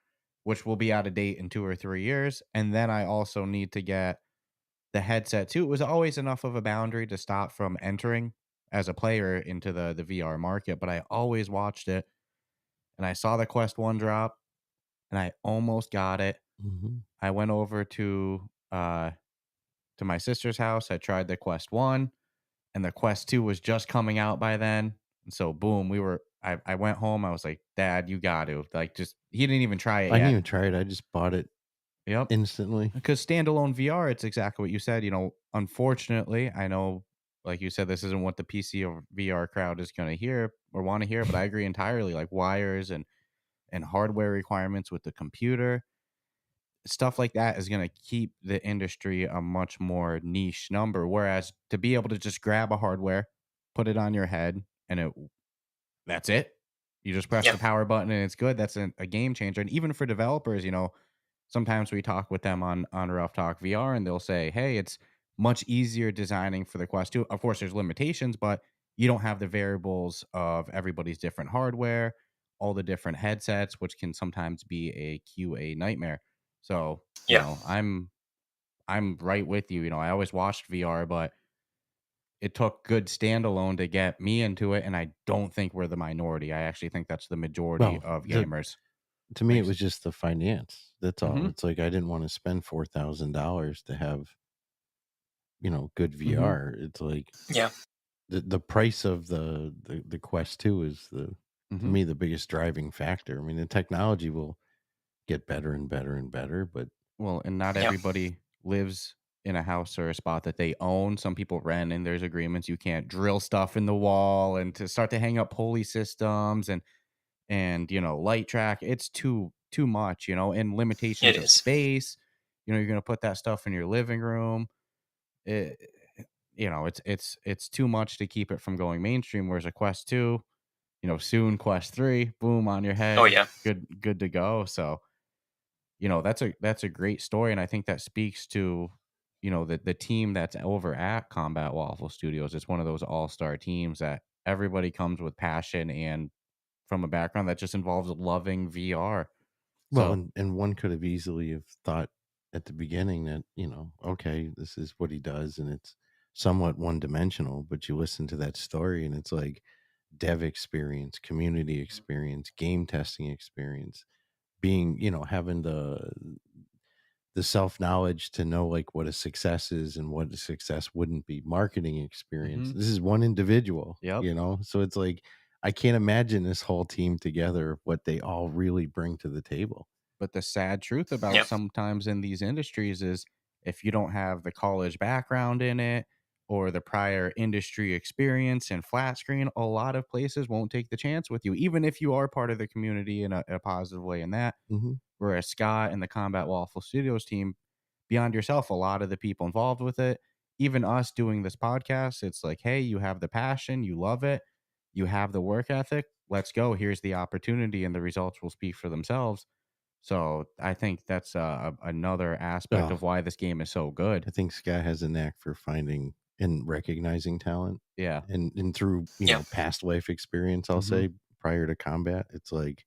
which will be out of date in 2 or 3 years. And then I also need to get the headset too. It was always enough of a boundary to stop from entering as a player into the VR market, but I always watched it, and I saw the Quest 1 drop and I almost got it. Mhm. I went over to my sister's house. I tried the Quest 1, and the Quest 2 was just coming out by then. And so boom, I went home. I was like, "Dad, you got to." Like, just he didn't even try it I didn't yet. even try it. I just bought it Yep. instantly. Because standalone VR, it's exactly what you said. Unfortunately, I know, like you said, this isn't what the PC or VR crowd is going to hear or want to hear, but I agree entirely. Like wires and hardware requirements with the computer, stuff like that is going to keep the industry a much more niche number. Whereas to be able to just grab a hardware, put it on your head, and that's it. You just press yeah, the power button and it's good. That's a game changer. And even for developers, sometimes we talk with them on Ruff Talk VR, and they'll say, "Hey, it's much easier designing for the Quest 2." Of course, there's limitations, but you don't have the variables of everybody's different hardware, all the different headsets, which can sometimes be a QA nightmare. So, yeah. I'm right with you. I always watched VR, but it took good standalone to get me into it, and I don't think we're the minority. I actually think that's the majority Well, of gamers. to me, it Like, was just the finance. That's all. mhm, It's like I didn't want to spend $4,000 to have good mhm, VR. It's like Yeah. the price of the Quest 2 is to mhm. me the biggest driving factor. I mean, the technology will get better and better and better, but Well, and not Yeah. everybody lives in a house or a spot that they own. Some people rent, and there's agreements you can't drill stuff in the wall and to start to hang up pulley systems and light track. It's too much, and It limitations of is. space. You're gonna put that stuff in your living room. It, it's too much to keep it from going mainstream. Whereas a Quest 2, soon Quest 3, boom on your Oh head, yeah. good to go. So that's a great story, and I think that speaks to the team that's over at Combat Waffle Studios. It's one of those all-star teams that everybody comes with passion and from a background that just involves loving VR. well, So, and one could have easily have thought at the beginning that, okay, this is what he does and it's somewhat one dimensional, but you listen to that story and it's like dev experience, community experience, game testing experience, being, having the self-knowledge to know like what a success is and what a success wouldn't be, marketing experience. This is one individual, Yep. So it's like I can't imagine this whole team together, what they all really bring to the table. But the sad truth about sometimes in these industries is if you don't have the college background in it or the prior industry experience and flat screen, a lot of places won't take the chance with you, even if you are part of the community in a positive way in that. Whereas Scott and the Combat Waffle Studios team, beyond yourself, a lot of the people involved with it, even us doing this podcast, it's like, hey, you have the passion, you love it, you have the work ethic, let's go. Here's the opportunity, and the results will speak for themselves. So I think that's another aspect of why this game is so good. I think Scott has a knack for finding and recognizing talent. Yeah. And through, past life experience, I'll say, prior to combat, it's like,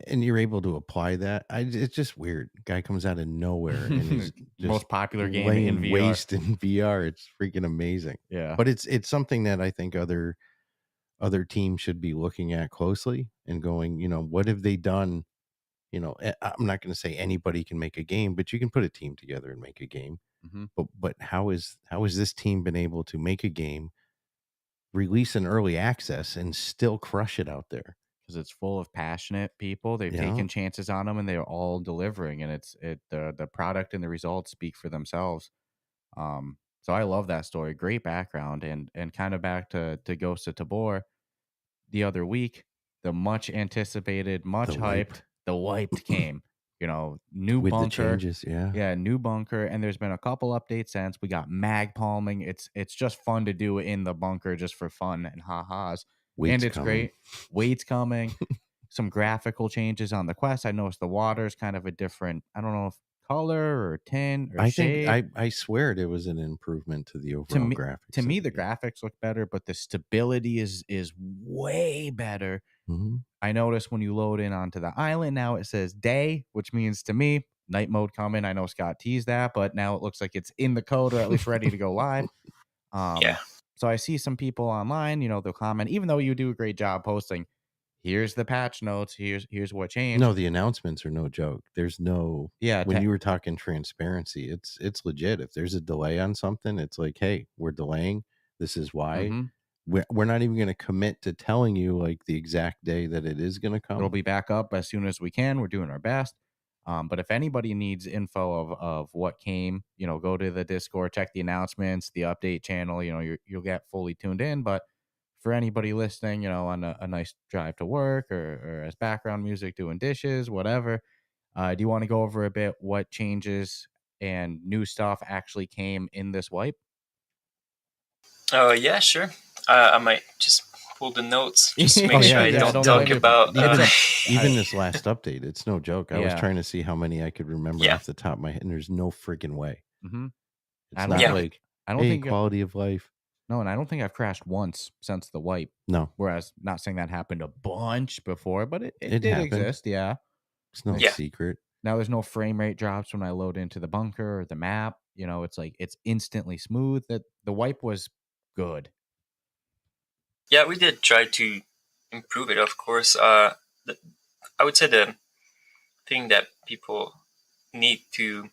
and you're able to apply that. It's just weird. Guy comes out of nowhere and he's just most popular game in VR. Waste in VR. It's freaking amazing. Yeah. But it's something that I think other teams should be looking at closely and going, what have they done? I'm not going to say anybody can make a game, but you can put a team together and make a game. But how is this team been able to make a game, release an early access, and still crush it out there? Because it's full of passionate people. They've taken chances on them, and they're all delivering. And the product and the results speak for themselves. So I love that story. Great background, and kind of back to Ghosts of Tabor. The other week, the much anticipated, much hyped, the wiped came. New with bunker, the changes, new bunker, and there's been a couple updates since. We got mag palming. It's just fun to do in the bunker just for fun and ha-has. And it's great. Weight's coming. Some graphical changes on the quest. I noticed the water's kind of a different, I don't know if color or tint or shade. I swear it was an improvement to the overall graphics. To me, the graphics look better, but the stability is way better. I noticed when you load in onto the island, now it says day, which means to me, night mode coming. I know Scott teased that, but now it looks like it's in the code or at least ready to go live. So I see some people online, they'll comment, even though you do a great job posting, here's the patch notes, here's what changed. No, the announcements are no joke. There's no when you were talking transparency, it's legit. If there's a delay on something, it's like, hey, we're delaying. This is why. We're not even going to commit to telling you like the exact day that it is going to come. It'll be back up as soon as we can. We're doing our best. But if anybody needs info of what came, go to the Discord, check the announcements, the update channel. You'll get fully tuned in. But for anybody listening, on a nice drive to work or as background music, doing dishes, whatever, do you want to go over a bit what changes and new stuff actually came in this wipe? Yeah, sure. I might just pull the notes just to make sure I don't talk about even this last update. It's no joke. I was trying to see how many I could remember off the top of my head, and there's no freaking way. It's not like I don't think quality of life. No, and I don't think I've crashed once since the wipe. No. Whereas, not saying that happened a bunch before, but it did exist. Yeah. It's no secret. Now there's no frame rate drops when I load into the bunker or the map. It's like it's instantly smooth. That the wipe was good. Yeah, we did try to improve it, of course. I would say the thing that people need to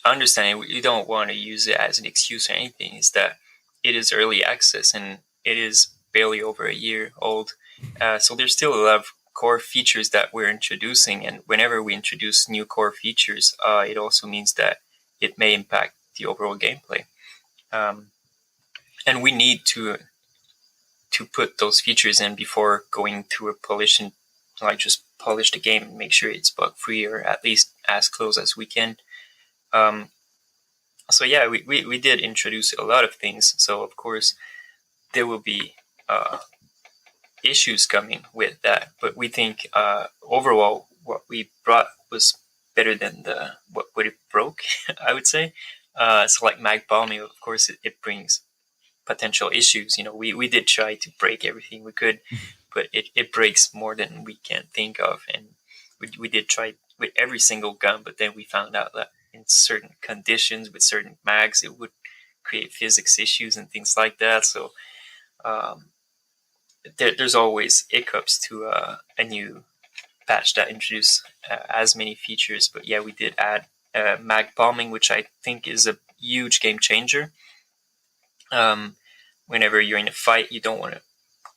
understand, we don't want to use it as an excuse or anything, is that it is early access and it is barely over a year old. So there's still a lot of core features that we're introducing. And whenever we introduce new core features, it also means that it may impact the overall gameplay. And we need to put those features in before going through a polish just polish the game and make sure it's bug free or at least as close as we can. So yeah, we did introduce a lot of things. So of course there will be issues coming with that, but we think overall what we brought was better than what it broke. I would say. So like mag bombing, of course, it brings potential issues. We did try to break everything we could, but it breaks more than we can think of. And we did try with every single gun, but then we found out that in certain conditions with certain mags, it would create physics issues and things like that. So there's always hiccups to a new patch that introduce as many features. But yeah, we did add mag bombing, which I think is a huge game changer. Whenever you're in a fight, you don't want to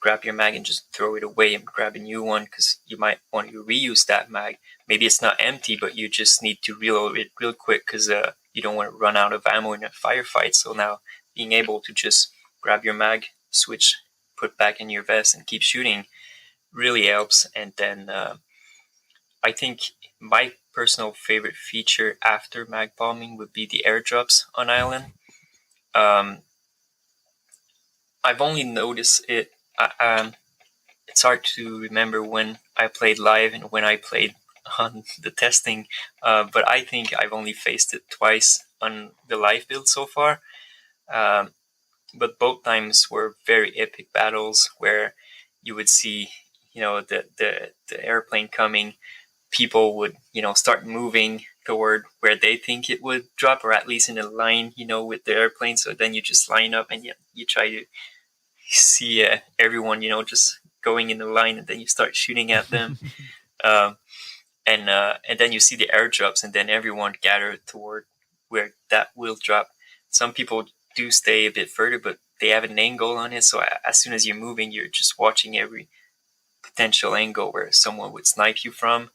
grab your mag and just throw it away and grab a new one, because you might want to reuse that mag. Maybe it's not empty, but you just need to reload it real quick because you don't want to run out of ammo in a firefight. So now being able to just grab your mag, switch, put back in your vest, and keep shooting really helps. And then I think my personal favorite feature after mag bombing would be the airdrops on island. I've only noticed it. It's hard to remember when I played live and when I played on the testing, but I think I've only faced it twice on the live build so far. But both times were very epic battles where you would see, the airplane coming. People would, start moving toward where they think it would drop, or at least in a line, with the airplane. So then you just line up and you try to see everyone, just going in the line, and then you start shooting at them. And then you see the airdrops, and then everyone gather toward where that will drop. Some people do stay a bit further, but they have an angle on it. So as soon as you're moving, you're just watching every potential angle where someone would snipe you from.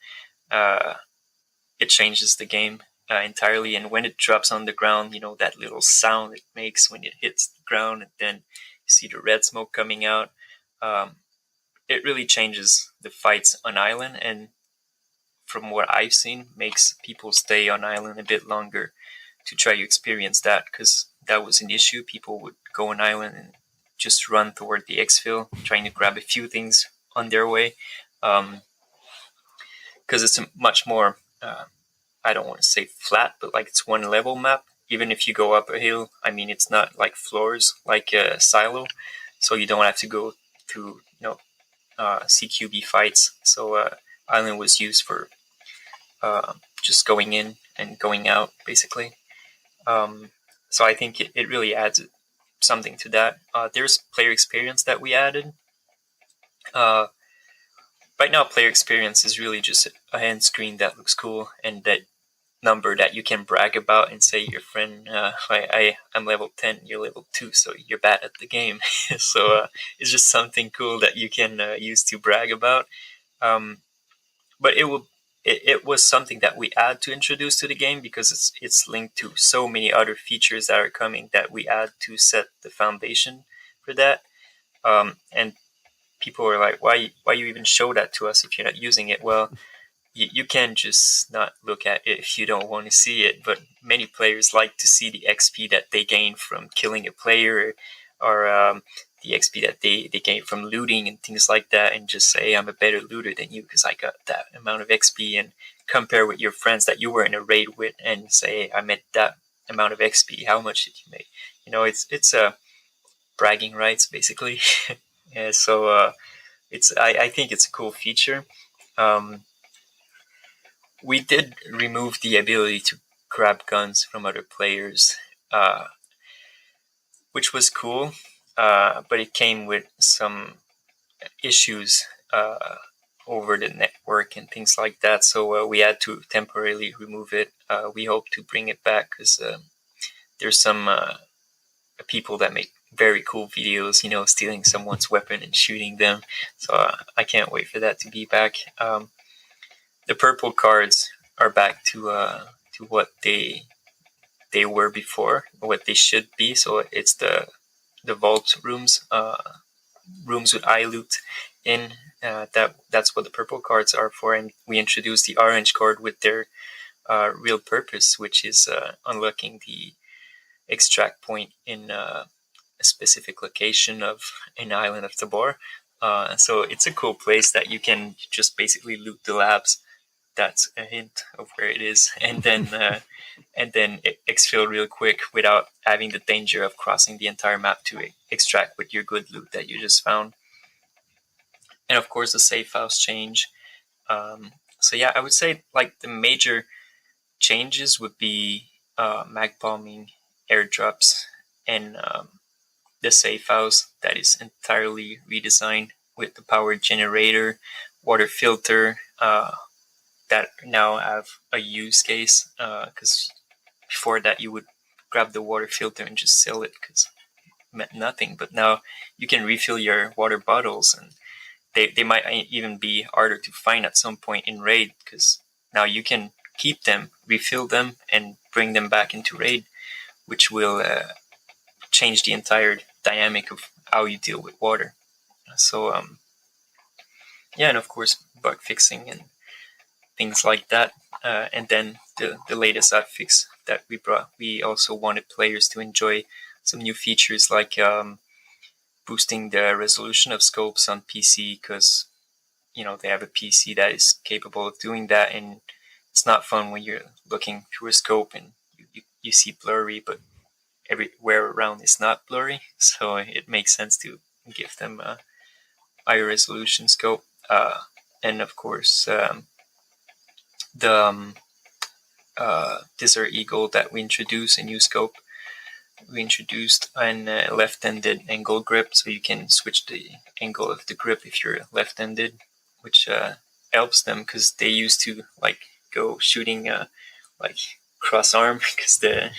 It changes the game entirely. And when it drops on the ground, that little sound it makes when it hits the ground, and then you see the red smoke coming out. It really changes the fights on island, and from what I've seen, makes people stay on island a bit longer to try to experience that, because that was an issue. People would go on island and just run toward the exfil, trying to grab a few things on their way, because it's a much more, I don't want to say flat, but like it's one level map. Even if you go up a hill, it's not like floors like a silo, so you don't have to go through CQB fights. So island was used for just going in and going out, basically. So I think it really adds something to that. There's player experience that we added. Right now, player experience is really just a hand screen that looks cool, and that number that you can brag about and say your friend, I'm level 10, you're level 2, so you're bad at the game. So it's just something cool that you can use to brag about. But it was something that we had to introduce to the game, because it's linked to so many other features that are coming that we had to set the foundation for that. And people were like, why you even show that to us if you're not using it? Well, you can just not look at it if you don't want to see it, but many players like to see the XP that they gain from killing a player, or the XP that they gain from looting and things like that, and just say, I'm a better looter than you because I got that amount of XP, and compare with your friends that you were in a raid with and say, I made that amount of XP, how much did you make? It's bragging rights, basically. Yeah, so I think it's a cool feature. We did remove the ability to grab guns from other players, which was cool, but it came with some issues over the network and things like that. So we had to temporarily remove it. We hope to bring it back, because there's some people that make very cool videos, stealing someone's weapon and shooting them. So I can't wait for that to be back. The purple cards are back to what they were before, what they should be. So it's the vault rooms, rooms with eye loot in. That's what the purple cards are for. And we introduced the orange card with their real purpose, which is unlocking the extract point in a specific location of an island of Tabor. So it's a cool place that you can just basically loot the labs. That's a hint of where it is, and then exfil real quick without having the danger of crossing the entire map to extract with your good loot that you just found. And of course, the safe house change. So yeah, I would say like the major changes would be mag bombing, airdrops, and the safe house that is entirely redesigned with the power generator, water filter that now have a use case, because before that you would grab the water filter and just sell it because it meant nothing. But now you can refill your water bottles, and they might even be harder to find at some point in raid, because now you can keep them, refill them, and bring them back into raid, which will change the entire dynamic of how you deal with water. So and of course bug fixing and things like that. And then the latest hotfix that we brought, we also wanted players to enjoy some new features like boosting the resolution of scopes on PC, because they have a PC that is capable of doing that, and it's not fun when you're looking through a scope and you see blurry, but everywhere around is not blurry. So it makes sense to give them a higher resolution scope. And of course, the Desert Eagle that we introduced, a new scope we introduced, and left-handed angle grip, so you can switch the angle of the grip if you're left-handed, which helps them, because they used to go shooting cross arm because the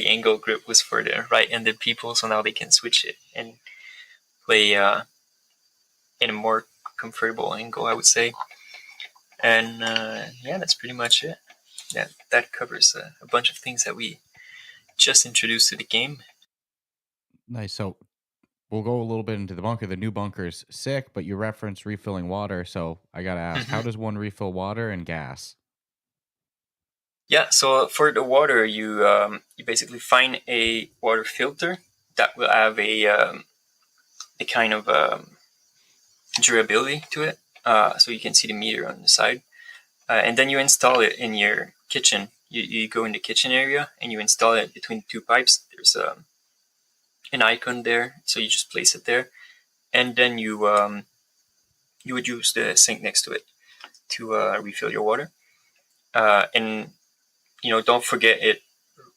angle grip was for the right-handed people. So now they can switch it and play in a more comfortable angle, I would say. And that's pretty much it. That covers a bunch of things that we just introduced to the game. Nice. So we'll go a little bit into the bunker. The new bunker's sick, but you referenced refilling water. So I got to ask, how does one refill water and gas? Yeah, so for the water, you basically find a water filter that will have a kind of durability to it, so you can see the meter on the side, and then you install it in your kitchen. You go in the kitchen area and you install it between two pipes. There's an icon there, so you just place it there, and then you would use the sink next to it to refill your water, and don't forget it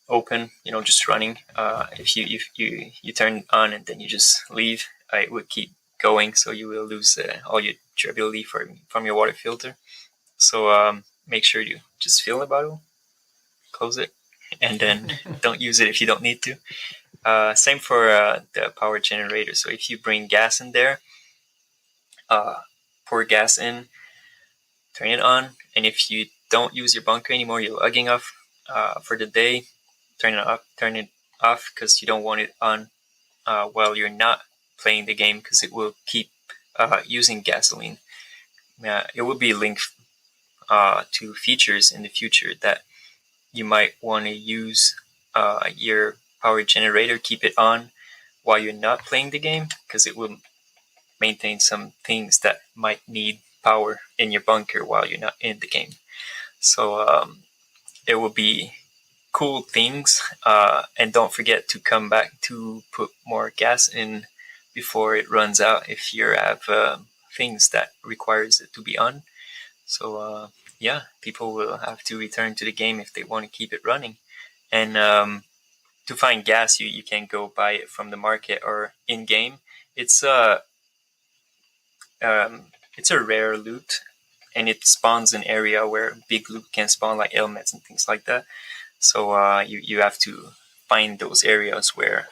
open, just running. If you turn it on and then you just leave, it would keep going, so you will lose all your durability from your water filter. So make sure you just fill the bottle, close it, and then don't use it if you don't need to. Same for the power generator. So if you bring gas in there, pour gas in, turn it on, and if you don't use your bunker anymore, you're logging off for the day, turn it off, because you don't want it on while you're not playing the game, because it will keep using gasoline. It will be linked to features in the future that you might want to use your power generator, keep it on while you're not playing the game, because it will maintain some things that might need power in your bunker while you're not in the game. So there will be cool things, and don't forget to come back to put more gas in before it runs out if you have things that requires it to be on. So people will have to return to the game if they want to keep it running. And to find gas, you can go buy it from the market or in game. It's a rare loot, and it spawns an area where big loot can spawn, like helmets and things like that. So you have to find those areas where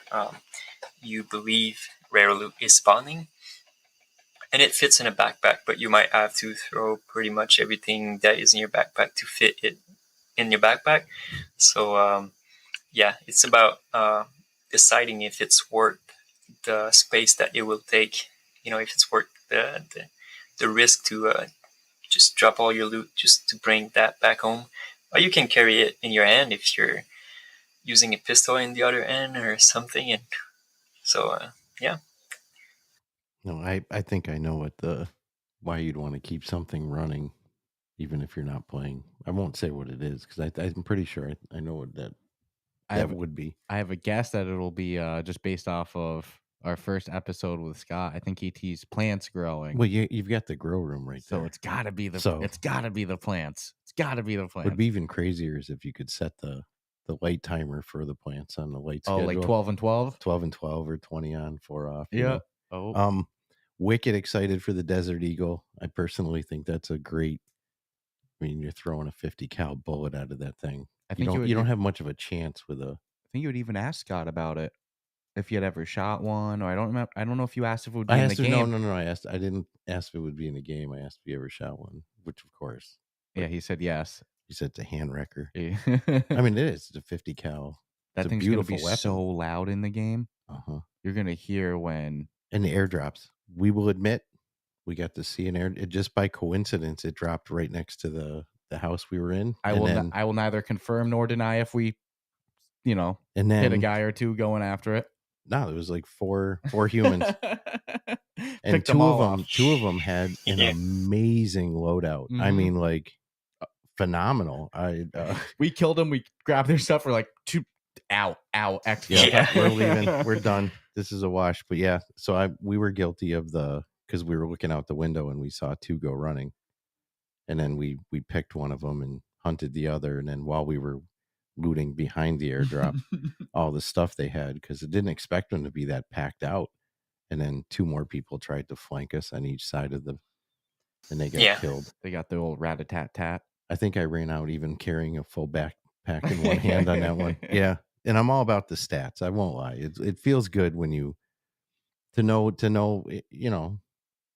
you believe rare loot is spawning, and it fits in a backpack, but you might have to throw pretty much everything that is in your backpack to fit it in your backpack. So it's about deciding if it's worth the space that it will take. If it's worth the risk to just drop all your loot just to bring that back home. Or you can carry it in your hand if you're using a pistol in the other end or something. And so, No, I think I know why you'd want to keep something running, even if you're not playing. I won't say what it is, because I'm pretty sure I know what that would be. I have a guess that it'll be just based off of our first episode with Scott. I think ET's plants growing. Well, you've got the grow room right there. So it's gotta be the plants. It's gotta be the plants. Would be even crazier is if you could set the light timer for the plants on the light schedule. Like 12 and 12? 12 and 12 or 20 on, 4 off. Yeah. Oh. wicked excited for the Desert Eagle. I personally think that's a great. I mean, you're throwing a 50 cal bullet out of that thing. I think You don't have much of a chance with a. I think you would even ask Scott about it if you had ever shot one, or I don't remember. I don't know if you asked if it would be I in the asked game. No. I didn't ask if it would be in the game. I asked if you ever shot one, which of course. Yeah, he said yes. He said it's a hand wrecker. Yeah. I mean, it is. It's a 50 cal. That thing's gonna be so loud in the game. You're gonna hear when. And the airdrops. We will admit, we got to see an air. Just by coincidence, it dropped right next to the house we were in. I will neither confirm nor deny if we, and then hit a guy or two going after it. No, there was like four humans, and two of them had an amazing loadout. I mean, like phenomenal. We killed them. We grabbed their stuff. We're like, ow, we're leaving. We're done. This is a wash. But yeah, so we were guilty of because we were looking out the window and we saw two go running, and then we picked one of them and hunted the other, and then while we were looting behind the airdrop all the stuff they had, because it didn't expect them to be that packed out, and then two more people tried to flank us on each side of them, and they got killed. They got the old rat-a-tat-tat. I think I ran out even carrying a full backpack in one hand on that one. Yeah, and I'm all about the stats. I won't lie. It feels good when you to know.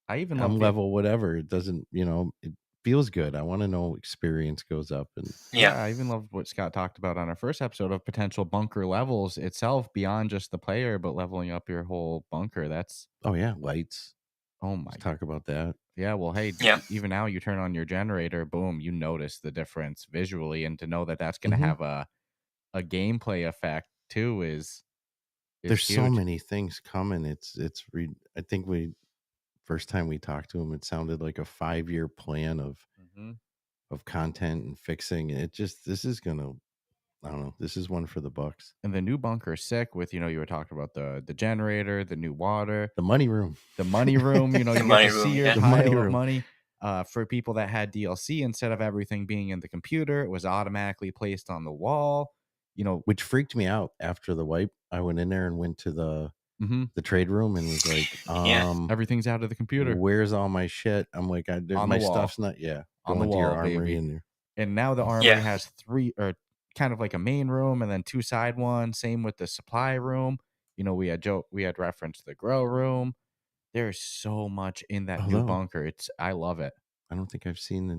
I even love level whatever. It doesn't. It feels good. I want to know experience goes up. And I even loved what Scott talked about on our first episode of potential bunker levels itself beyond just the player, but leveling up your whole bunker. That's lights. Oh my! Let's talk about that. Yeah, well, hey, even now you turn on your generator, boom, you notice the difference visually, and to know that that's going to have a gameplay effect too is there's huge. So many things coming. I think first time we talked to him, it sounded like a 5-year plan of content and fixing. This is gonna, I don't know. This is one for the bucks. And the new bunker is sick with, you were talking about the generator, the new water, the money room, you get to see your pile of money. For people that had DLC, instead of everything being in the computer, it was automatically placed on the wall. Which freaked me out after the wipe. I went in there and went to the trade room and was like, everything's out of the computer. Where's all my shit? I'm like, my stuff's not on the wall, your armory baby. in there. And now the armory has 3 or kind of like a main room and then 2 side ones. Same with the supply room. We had referenced the grow room. There's so much in that new bunker. I love it. I don't think I've seen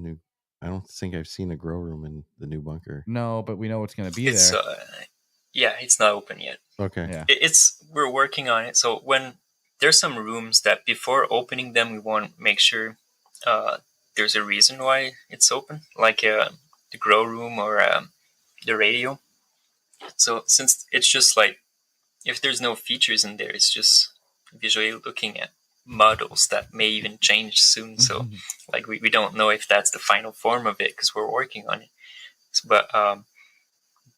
a grow room in the new bunker. No, but we know it's going to be there. It's not open yet. Okay. Yeah. We're working on it. So when there's some rooms that before opening them, we want to make sure there's a reason why it's open, like the grow room or the radio. So since it's just like, if there's no features in there, it's just visually looking at models that may even change soon. So like we don't know if that's the final form of it because we're working on it. But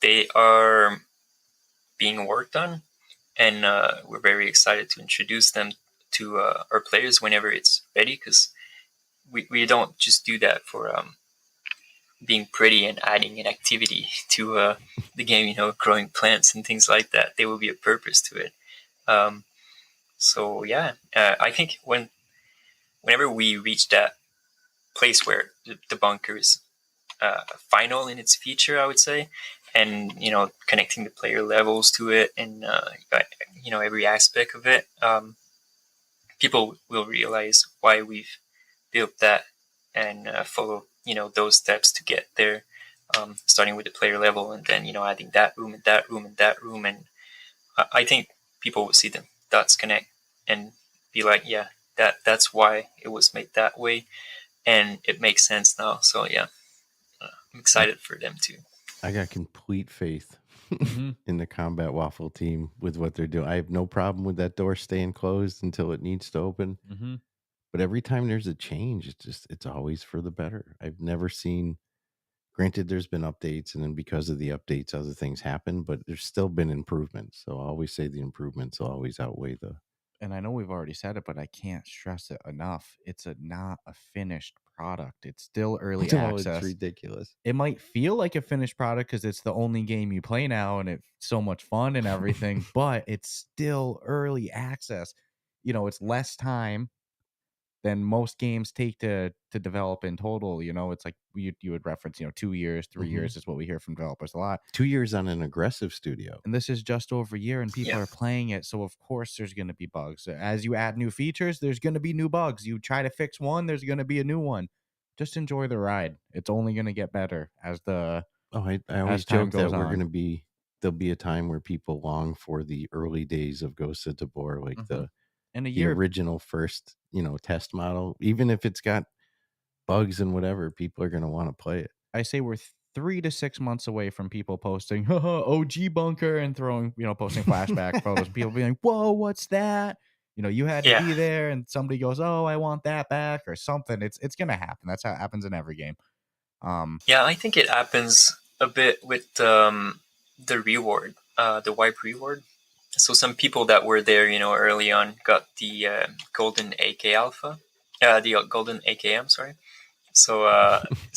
they are being worked on, and we're very excited to introduce them to our players whenever it's ready, because we don't just do that for being pretty and adding an activity to the game, growing plants and things like that. There will be a purpose to it. I think whenever we reach that place where the bunker is final in its feature, I would say, and connecting the player levels to it, and every aspect of it, people will realize why we've built that and follow those steps to get there, starting with the player level and then adding that room and that room and that room, and I think people will see the dots connect and be like, yeah, that's why it was made that way, and it makes sense now. So I'm excited for them too. I got complete faith in the Combat Waffle team with what they're doing. I have no problem with that door staying closed until it needs to open. But every time there's a change, it's always for the better. I've never seen, granted, there's been updates, and then because of the updates, other things happen, but there's still been improvements. So I always say the improvements will always outweigh the. And I know we've already said it, but I can't stress it enough. It's not a finished product. It's still early access. It's ridiculous. It might feel like a finished product because it's the only game you play now and it's so much fun and everything, but it's still early access. It's less time than most games take to develop in total. You know, it's like you would reference, 2 years, 3 years is what we hear from developers a lot. 2 years on an aggressive studio. And this is just over a year, and people are playing it. So of course there's going to be bugs. As you add new features, there's going to be new bugs. You try to fix one, there's going to be a new one. Just enjoy the ride. It's only going to get better as the I always joke that there'll be a time where people long for the early days of Ghosts of Tabor, like the original first, test model. Even if it's got bugs and whatever, people are going to want to play it. I say we're 3 to 6 months away from people posting OG bunker and throwing, posting flashback photos. People being like, whoa, what's that? You had to be there, and somebody goes, oh, I want that back or something. It's going to happen. That's how it happens in every game. I think it happens a bit with the reward, the wipe reward. So some people that were there, early on got the golden AK alpha, the golden AKM, sorry. So,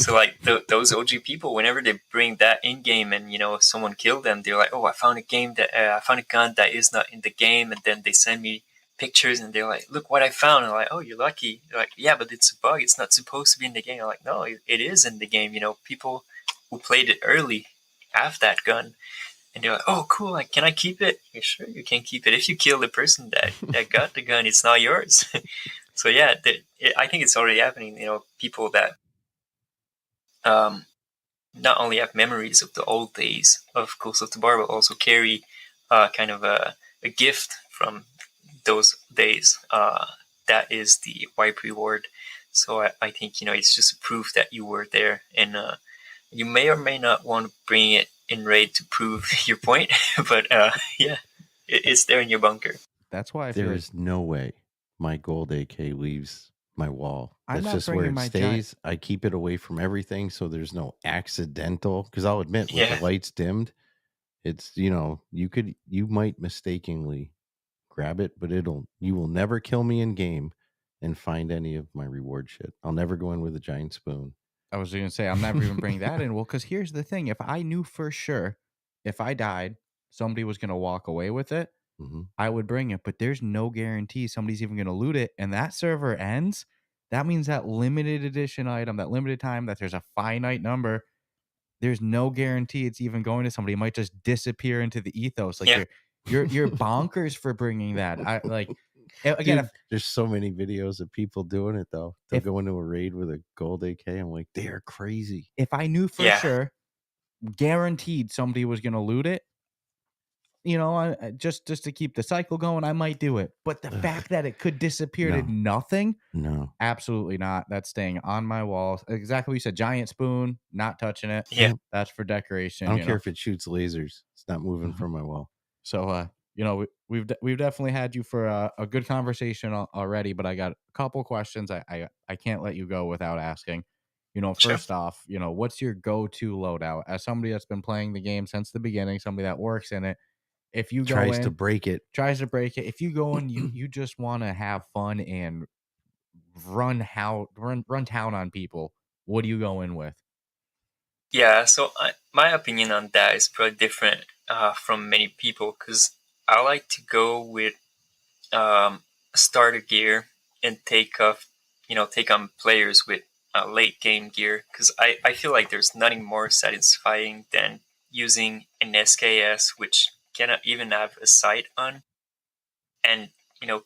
like those OG people, whenever they bring that in game and someone killed them, they're like, "Oh, I found a gun that is not in the game," and then they send me pictures and they're like, "Look what I found." And I'm like, "Oh, you're lucky." They're like, "Yeah, but it's a bug. It's not supposed to be in the game." I'm like, "No, it is in the game." People who played it early have that gun, and they're like, "Oh, cool. Like, can I keep it?" Yeah, sure, you can keep it. If you kill the person that got the gun, it's not yours. So yeah, I think it's already happening. People that not only have memories of the old days of Ghosts of Tabor, but also carry kind of a gift from those days. That is the wipe reward. So I think it's just a proof that you were there, and you may or may not want to bring it in raid to prove your point, but it's there in your bunker. That's why there is no way my gold AK leaves my wall. That's just where it stays. I keep it away from everything, so there's no accidental. Because I'll admit, with the lights dimmed, it's you might mistakenly grab it, but you will never kill me in game and find any of my reward shit. I'll never go in with a giant spoon. I was going to say, I'm never even bringing that in. Well, because here's the thing. If I knew for sure, if I died, somebody was going to walk away with it, I would bring it. But there's no guarantee somebody's even going to loot it. And that server ends. That means that limited edition item, that limited time, that there's a finite number. There's no guarantee it's even going to somebody. It might just disappear into the ethos. Like you're bonkers for bringing that. Again, dude, there's so many videos of people doing it though. They'll go into a raid with a gold AK. I'm like, they are crazy. If I knew for sure, guaranteed somebody was going to loot it, just to keep the cycle going, I might do it. But the fact that it could disappear to nothing, no, absolutely not. That's staying on my wall. Exactly what you said. Giant spoon, not touching it. Yeah, that's for decoration. I don't care if it shoots lasers. It's not moving from my wall. So, we've definitely had you for a good conversation already. But I got a couple questions. I can't let you go without asking. First off, what's your go-to loadout as somebody that's been playing the game since the beginning, somebody that works in it? If you tries to break it, if you go in, you just want to have fun and run town on people, what do you go in with? Yeah, so my opinion on that is probably different from many people, because I like to go with starter gear and take on players with late game gear, because I feel like there's nothing more satisfying than using an SKS, which cannot even have a sight on, and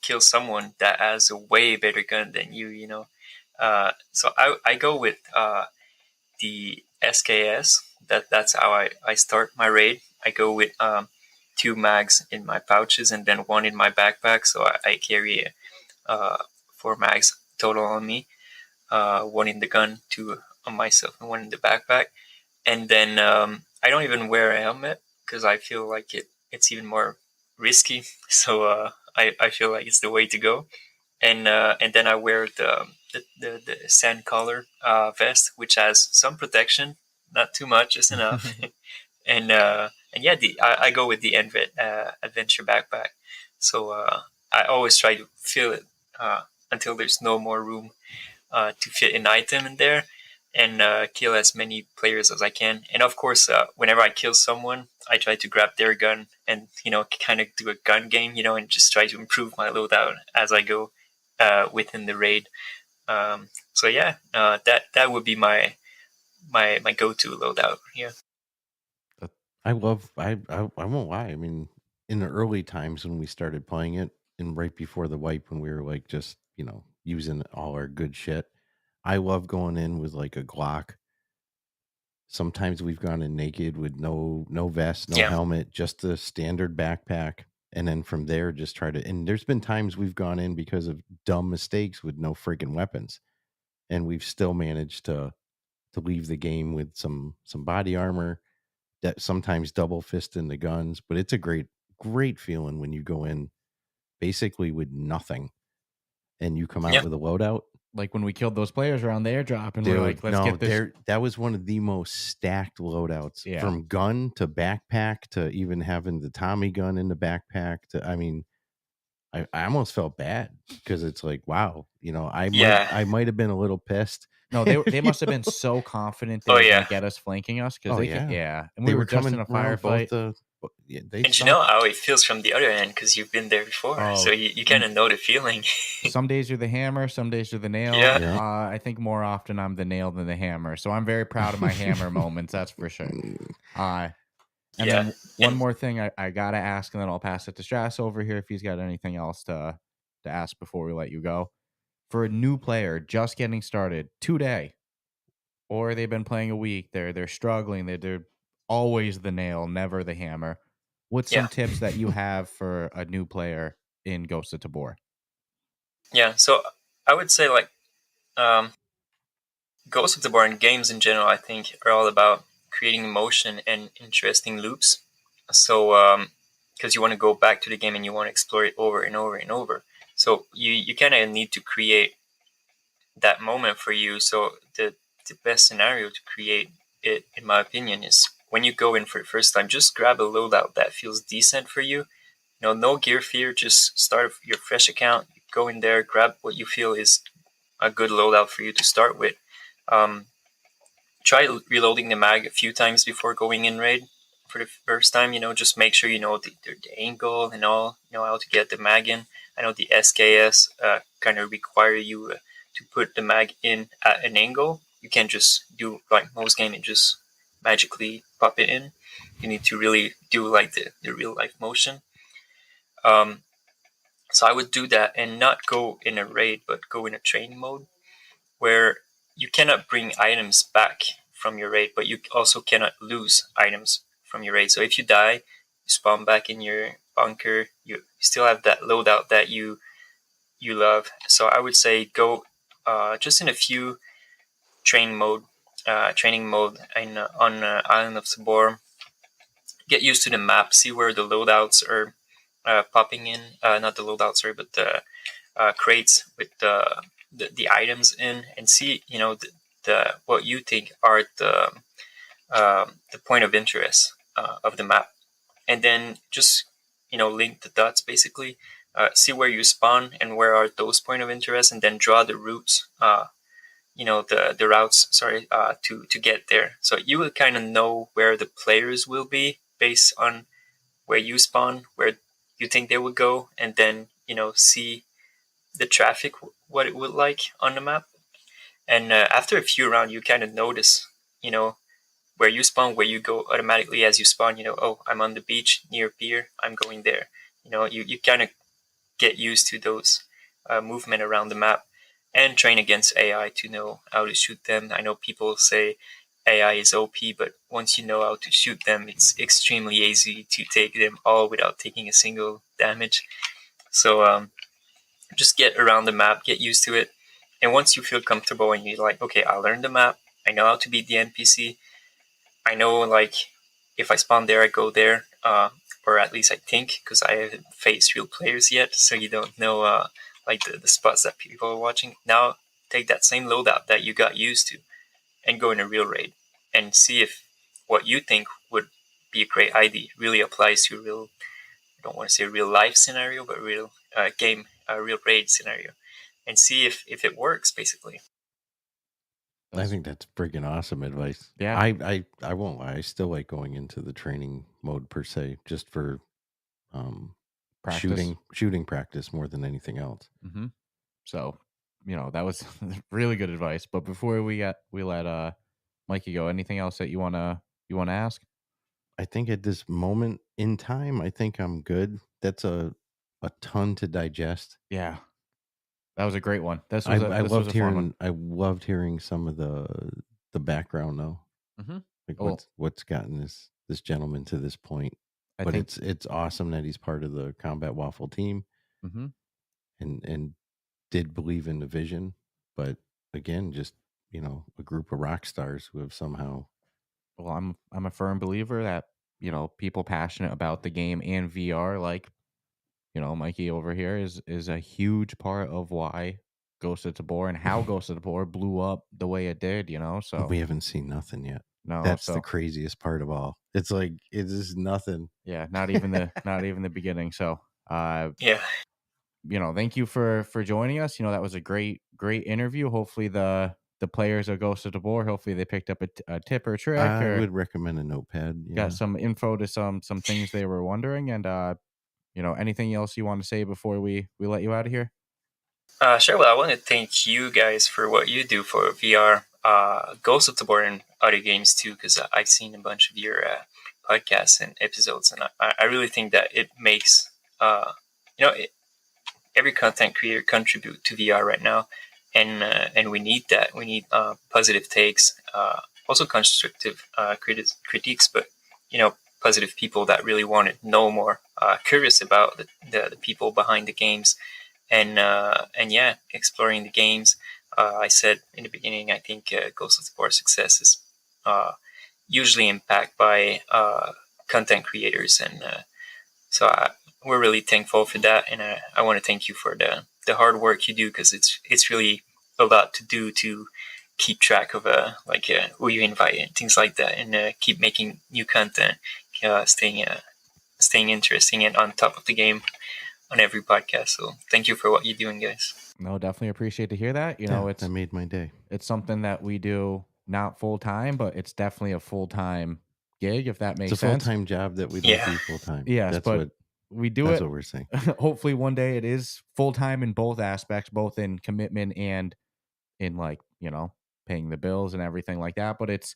kill someone that has a way better gun than you. So I go with the SKS. That's how I start my raid. I go with 2 mags in my pouches and then 1 in my backpack, so I carry 4 mags total on me, 1 in the gun, 2 on myself, and 1 in the backpack. And then I don't even wear a helmet because I feel like it's even more risky. So I feel like it's the way to go. And then I wear the sand color vest, which has some protection, not too much, just enough. and yeah, I go with the adventure backpack. So I always try to fill it until there's no more room to fit an item in there, and kill as many players as I can. And of course, whenever I kill someone, I try to grab their gun and kind of do a gun game, and just try to improve my loadout as I go. within the raid. So yeah, that would be my go-to loadout here. I won't lie. I mean, in the early times when we started playing it, and right before the wipe, when we were like just using all our good shit, I love going in with like a Glock. Sometimes we've gone in naked with no vest, no Yeah, helmet, just the standard backpack, and then from there just try to. And there's been times we've gone in because of dumb mistakes with no freaking weapons, and we've still managed to leave the game with some body armor, that sometimes double fisting the guns. But it's a great feeling when you go in basically with nothing and you come out yeah, with a loadout. Like when we killed those players around the airdrop, and we're Dude, like, let's no, get this. that was one of the most stacked loadouts, Yeah. from gun to backpack to even having the Tommy gun in the backpack. I mean, I almost felt bad because it's like, wow, yeah. I might have been a little pissed. No, they must have been so confident they Oh were going yeah. to get us flanking us because Oh they yeah, yeah, and they we were were just in coming a around both firefight. they And you know sucked. how it feels from the other end because you've been there before, Oh, so you kind of know the feeling. some days you're the hammer, some days you're the nail. Yeah. Yeah. I think more often I'm the nail than the hammer. So I'm very proud of my hammer moments, that's for sure. And Yeah. then one And more thing I gotta ask, and then I'll pass it to Stratus over here if he's got anything else to ask before we let you go. For a new player just getting started today, or they've been playing a week, they're struggling, they're always the nail, never the hammer. What's yeah, some tips that you have for a new player in Ghosts of Tabor? yeah. So I would say like um, Ghosts of Tabor and games in general, I think, are all about creating emotion and interesting loops. So because you want to go back to the game and you want to explore it over and over and over. So you kind of need to create that moment for you. So the best scenario to create it, in my opinion, is when you go in for the first time, just grab a loadout that feels decent for you. No gear fear. Just start your fresh account. Go in there, grab what you feel is a good loadout for you to start with. Um, Try reloading the mag a few times before going in raid for the first time. Just make sure you know the angle and all. How to get the mag in. I know the SKS kind of require you to put the mag in at an angle. You can't just do like most game and just magically pop it in. You need to really do like the real life motion. Um, so I would do that and not go in a raid, but go in a training mode where you cannot bring items back from your raid, but you also cannot lose items from your raid. So if you die, you spawn back in your bunker. You still have that loadout that you love. So I would say go just in a few training mode in, on Island of Tabor. Get used to the map. See where the loadouts are popping in. Not the loadouts, sorry, but the crates with the items in, and see the what you think are the point of interest of the map, and then just link the dots basically. See where you spawn and where are those point of interest, and then draw the routes. The routes. Sorry, to get there. So you will kind of know where the players will be based on where you spawn, where you think they would go, and then see the traffic, what it would like on the map. And after a few rounds, you kind of notice, where you spawn, where you go automatically as you spawn. Oh, I'm on the beach near pier, I'm going there. You kind of get used to those movement around the map, and train against AI to know how to shoot them. I know people say AI is OP, but once you know how to shoot them, it's extremely easy to take them all without taking a single damage. So just get around the map, get used to it. And once you feel comfortable and you're like, okay, I learned the map, I know how to beat the NPC, I know like if I spawn there, I go there, or at least I think, because I haven't faced real players yet, so you don't know like the spots that people are watching. Now take that same loadout that you got used to and go in a real raid and see if what you think would be a great ID really applies to real. I don't want to say a real life scenario, but real game, a real raid scenario, and see if it works basically. I think that's freaking awesome advice. Yeah. I won't lie. I still like going into the training mode per se, just for Practice. shooting practice more than anything else. Mm-hmm. So, that was really good advice. But before we let Mikey go, anything else that you wanna ask? I think at this moment in time, I think I'm good. That's a ton to digest. Yeah, that was a great one. This I was a I this was loved a fun one. hearing some of the background though. Mm-hmm. Like Well, what's gotten this gentleman to this point. I But think. it's awesome that he's part of the Combat Waffle team Mm-hmm. and did believe in the vision. But again, just a group of rock stars who have somehow. Well, I'm a firm believer that people passionate about the game and VR, like Mikey over here, is a huge part of why Ghosts of Tabor and how Ghosts of Tabor blew up the way it did. So We haven't seen nothing yet. no, That's the so craziest part of all. It's like it is nothing. yeah, not even the beginning. So Yeah. thank you for joining us. That was a great interview. Hopefully the players of Ghosts of Tabor, hopefully they picked up a tip or trick I or would recommend a notepad. got Yeah. some info to some things they were wondering. And anything else you want to say before we let you out of here? Sure. Well, I want to thank you guys for what you do for VR, Ghosts of Tabor, and other games too, because I've seen a bunch of your podcasts and episodes, and I really think that it makes you know it, every content creator contribute to VR right now, and we need that. We need positive takes, also constructive critiques, but positive people that really want to know more, curious about the people behind the games, and yeah, exploring the games. I said in the beginning, I think Ghost of Tabor success is usually impacted by content creators, and we're really thankful for that. And I want to thank you for the hard work you do, because it's really a lot to do to keep track of who you invite and things like that, and keep making new content, staying interesting and on top of the game on every podcast. So thank you for what you're doing, guys. No, definitely appreciate to hear that. That made my day. It's something that we do not full time, but it's definitely a full time gig, if that makes It's a full sense. time job that we don't Yeah. do full time. Yes, but we do that's it. what we're saying. Hopefully one day it is full time in both aspects, both in commitment and in paying the bills and everything like that. But it's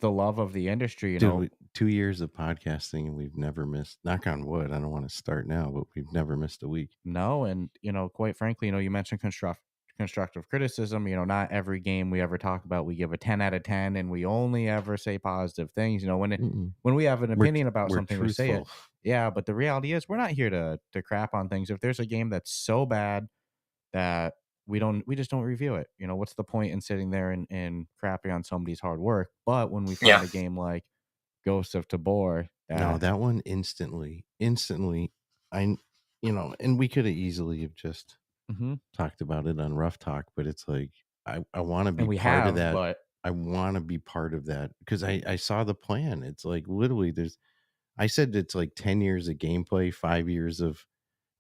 the love of the industry, Dude, 2 years of podcasting and we've never missed. Knock on wood. I don't want to start now, but we've never missed a week. No, and quite frankly, you mentioned constructive criticism. Not every game we ever talk about we give a 10 out of 10, and we only ever say positive things. When we have an opinion about something, we say it. truthful. Yeah, but the reality is we're not here to crap on things. If there's a game that's so bad that we just don't review it. What's the point in sitting there and crapping on somebody's hard work? But when we find Yeah. a game like Ghosts of Tabor, No, that one instantly, and we could have easily have just talked about it on Ruff Talk, but it's like I want to be part of that. but I want to be part of that because I saw the plan. It's like literally I said it's like 10 years of gameplay, 5 years of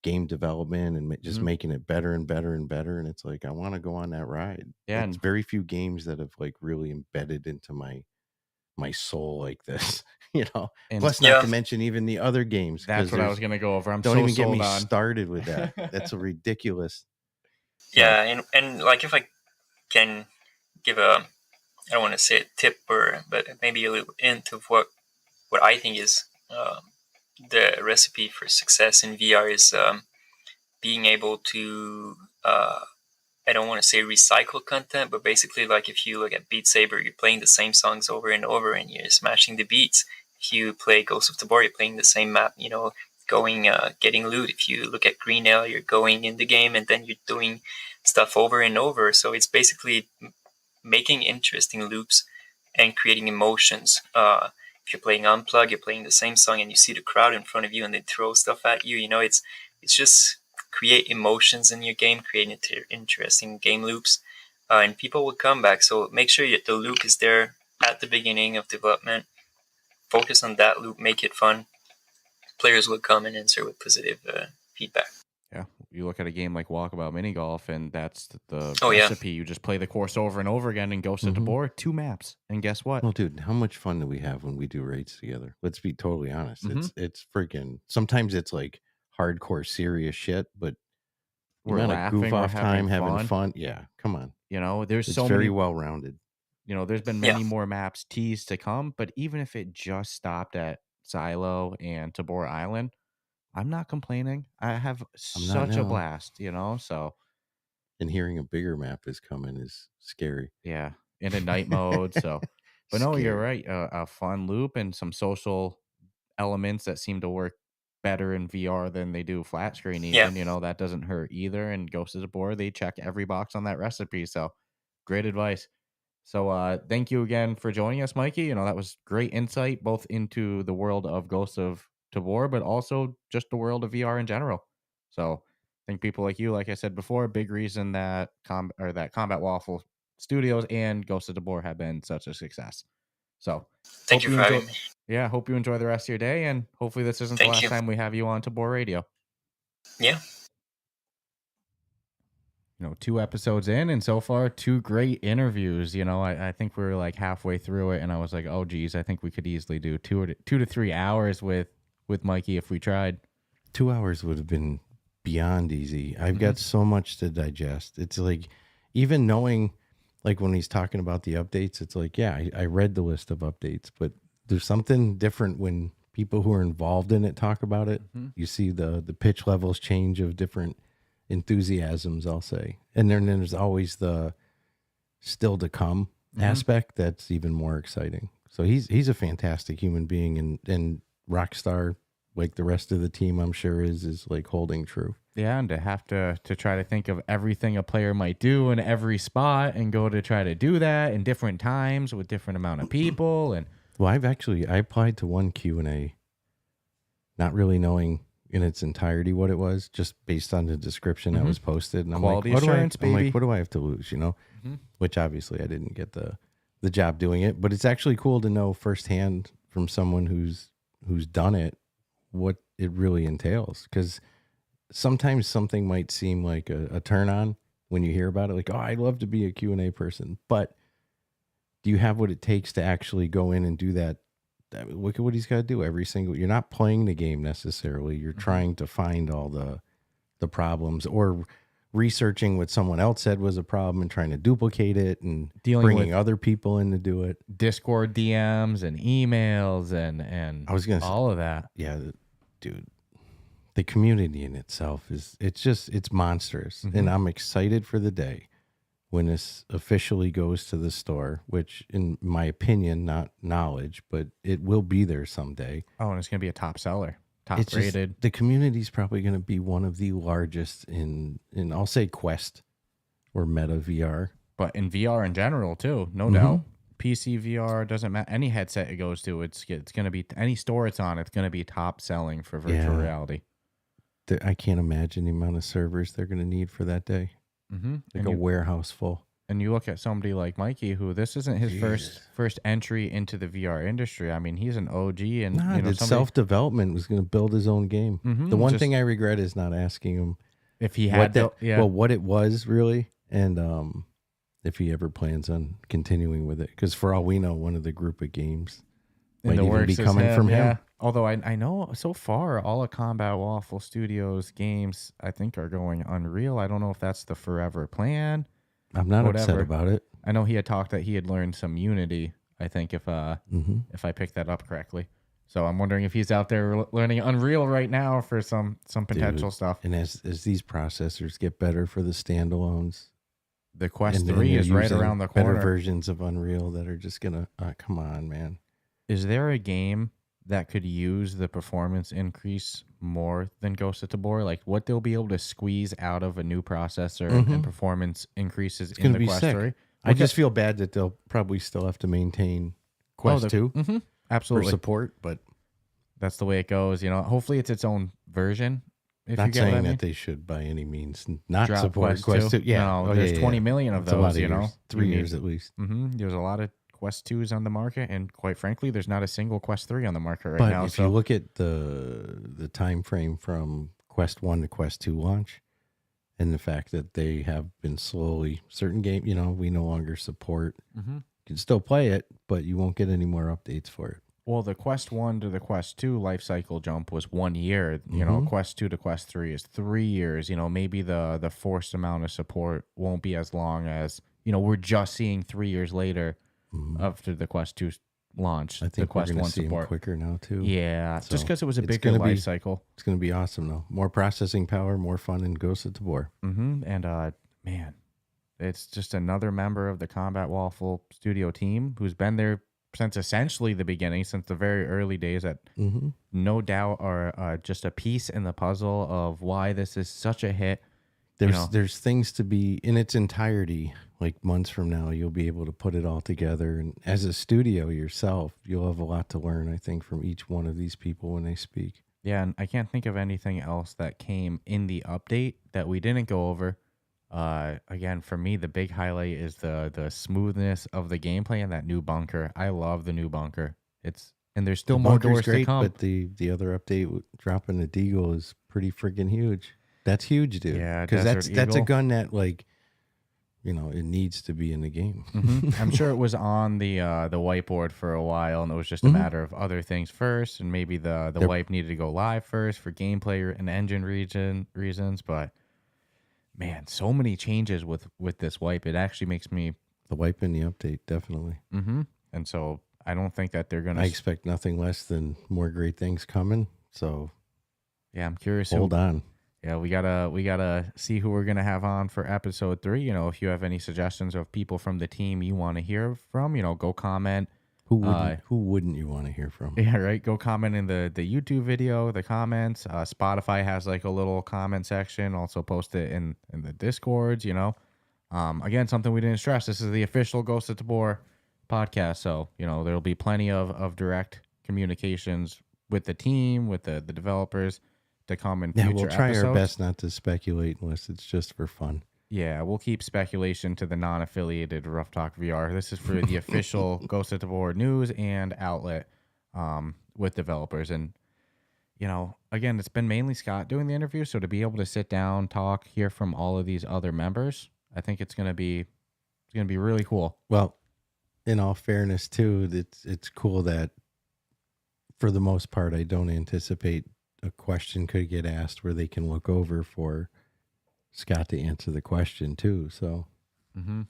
game development, and just making it better and better and better. And it's like I want to go on that ride. Yeah, it's very few games that have like really embedded into my soul like this, And plus not to mention even the other games. That's what I was going to go over. Don't even get me started with that. That's a ridiculous. Yeah, and like if I can give I don't want to say a tip, but maybe a little hint of what I think is the recipe for success in VR is being able to I don't want to say recycle content, but basically like if you look at Beat Saber, you're playing the same songs over and over and you're smashing the beats. If you play Ghost of Tabor, you're playing the same map, going getting loot. If you look at Green Hell, you're going in the game and then you're doing stuff over and over. So it's basically making interesting loops and creating emotions. If you're playing Unplug, you're playing the same song and you see the crowd in front of you and they throw stuff at you. It's just create emotions in your game, create interesting game loops, and people will come back. So make sure the loop is there at the beginning of development. Focus on that loop, make it fun. Players will come and answer with positive feedback. Yeah, you look at a game like Walkabout Mini Golf, and that's the Oh, recipe. You just play the course over and over again, and Ghost of Tabor, 2 maps, and guess what? Well, dude, how much fun do we have when we do raids together? Let's be totally honest. It's freaking. Sometimes it's like hardcore serious shit, but we're amount of laughing, goof we're off time, having having fun. Yeah, come on. You know, there's It's so very many, well rounded. you know, there's been Yeah. many more maps teased to come, but even if it just stopped at Silo and Tabor Island, I'm not complaining. I have I'm not such a now. blast, you know, so And hearing a bigger map is coming is scary. yeah, into night mode. So, but no, you're Scary. right. A fun loop and some social elements that seem to work better in VR than they do flat screen. Yeah. Even, you know, that doesn't hurt either. And Ghosts of Tabor, they check every box on that recipe. So, great advice. So, thank you again for joining us, Mikey. You know, that was great insight both into the world of Ghosts of Tabor, but also just the world of VR in general. So, I think people like you, like I said before, big reason that that Combat Waffle Studios and Ghosts of Tabor have been such a success. So, Thank hope you for enjoy. having me. Yeah, hope you enjoy the rest of your day, and hopefully this isn't the Thank last you. time we have you on Tabor Radio. Yeah. You know, 2 episodes in, and so far 2 great interviews. You know, I think we were like halfway through it, and I was like, oh geez, I think we could easily do 2 to 3 hours with Mikey if we tried. 2 hours would have been beyond easy. I've got so much to digest. It's like, even knowing, like when he's talking about the updates, it's like, yeah, I read the list of updates, but there's something different when people who are involved in it talk about it. You see the pitch levels change of different enthusiasms, I'll say. And then there's always the still to come aspect that's even more exciting. So he's a fantastic human being, and Rockstar, like the rest of the team, I'm sure is like holding true. Yeah, and to have to try to think of everything a player might do in every spot and go to try to do that in different times with different amount of people. And Well, I applied to one Q&A, not really knowing in its entirety what it was, just based on the description that was posted. And I'm Quality like, assurance, baby. what do I have to lose? You know, which obviously I didn't get the job doing it, but it's actually cool to know firsthand from someone who's done it what it really entails. Because sometimes something might seem like a turn on when you hear about it, like, oh, I'd love to be a Q&A person, but do you have what it takes to actually go in and do that? Look at what he's got to do every single. You're not playing the game necessarily. You're trying to find all the problems, or researching what someone else said was a problem and trying to duplicate it, and bringing other people in to do it. Discord DMs and emails and I was gonna all of that. Yeah, dude. The community in itself it's monstrous, and I'm excited for the day when this officially goes to the store, which in my opinion, not knowledge, but it will be there someday. Oh, and it's going to be a top seller, top It's rated. Just, the community is probably going to be one of the largest in I'll say Quest or Meta VR. But in VR in general too, no doubt. PC VR, doesn't matter. Any headset it goes to, it's going to be, any store it's on, it's going to be top selling for virtual reality. I can't imagine the amount of servers they're going to need for that day. Like a warehouse full. And you look at somebody like Mikey, who this isn't his first entry into the VR industry. I mean, he's an OG, and self-development, was going to build his own game. The one thing I regret is not asking him if he had what it was really, and if he ever plans on continuing with it. Because for all we know, one of the group of games might even be coming from him. Although I know so far all of Combat Waffle Studios games, I think, are going Unreal. I don't know if that's the forever plan. I'm not upset about it. I know he had talked that he had learned some Unity, I think, if I picked that up correctly. So I'm wondering if he's out there learning Unreal right now for some potential stuff. And as these processors get better for the standalones, the Quest 3 is right around the corner. Better versions of Unreal that are just going to, come on, man. Is there a game that could use the performance increase more than Ghosts of Tabor? Like what they'll be able to squeeze out of a new processor and performance increases in the Quest 3? I just feel bad that they'll probably still have to maintain Quest 2 absolutely for support, but that's the way it goes. You know, hopefully it's its own version. Not saying that they should by any means not drop support Quest 2. Yeah, no, there's 20 million of those. You know, 3 years at least. There's a lot of Quest 2s on the market, and quite frankly, there's not a single Quest 3 on the market right now. But if you look at the time frame from Quest 1 to Quest 2 launch, and the fact that they have been slowly, certain game, you know, we no longer support. You can still play it, but you won't get any more updates for it. Well, the Quest 1 to the Quest 2 life cycle jump was 1 year. You know, Quest 2 to Quest 3 is 3 years. You know, maybe the forced amount of support won't be as long as, you know, we're just seeing 3 years later after the Quest 2 launch. I think the Quest we're going 1 to see them support. quicker now, too. Yeah, So just because it was a it's bigger gonna life be- cycle. It's going to be awesome, though. More processing power, more fun in Ghosts of Tabor. And, man, it's just another member of the Combat Waffle Studio team who's been there since essentially the beginning, since the very early days, that no doubt are just a piece in the puzzle of why this is such a hit. There's things to be in its entirety. Like months from now, you'll be able to put it all together. And as a studio yourself, you'll have a lot to learn, I think, from each one of these people when they speak. Yeah, and I can't think of anything else that came in the update that we didn't go over. Again, for me, the big highlight is the smoothness of the gameplay and that new bunker. I love the new bunker. And there's still more doors to come. But the other update dropping the Deagle is pretty freaking huge. That's huge, dude. Yeah, because Desert that's a Eagle. gun that, like, you know, it needs to be in the game. I'm sure it was on the whiteboard for a while, and it was just a matter of other things first, and maybe the wipe needed to go live first for gameplay and engine reasons. But man, so many changes with this wipe. It actually makes me The wipe in the update, definitely. and so I don't think that they're gonna. I expect nothing less than more great things coming. So Yeah, I'm curious. hold on. Yeah, we gotta see who we're gonna have on for episode 3. You know, if you have any suggestions of people from the team you want to hear from, you know, go comment. Who wouldn't you want to hear from? Yeah, right. Go comment in the YouTube video, the comments. Spotify has like a little comment section. Also post it in the Discords, you know. Again, something we didn't stress. This is the official Ghosts of Tabor podcast. So, you know, there'll be plenty of direct communications with the team, with the developers to come in future we'll try episodes. our best not to speculate unless it's just for fun. Yeah, we'll keep speculation to the non-affiliated Ruff Talk VR. This is for the official Ghosts of Tabor news and outlet with developers. And, you know, again, it's been mainly Scott doing the interview. So to be able to sit down, talk, hear from all of these other members, I think it's gonna be really cool. Well, in all fairness, too, it's cool that for the most part, I don't anticipate a question could get asked where they can look over for Scott to answer the question too. So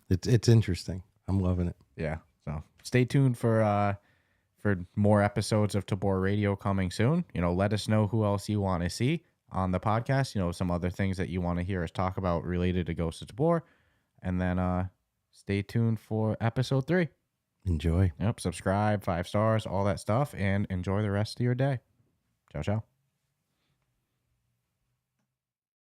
it's interesting. I'm loving it. Yeah. So stay tuned for more episodes of Tabor Radio coming soon. You know, let us know who else you want to see on the podcast. You know, some other things that you want to hear us talk about related to Ghosts of Tabor. And then stay tuned for episode 3. Enjoy. Yep. Subscribe, 5 stars, all that stuff, and enjoy the rest of your day. Ciao, ciao.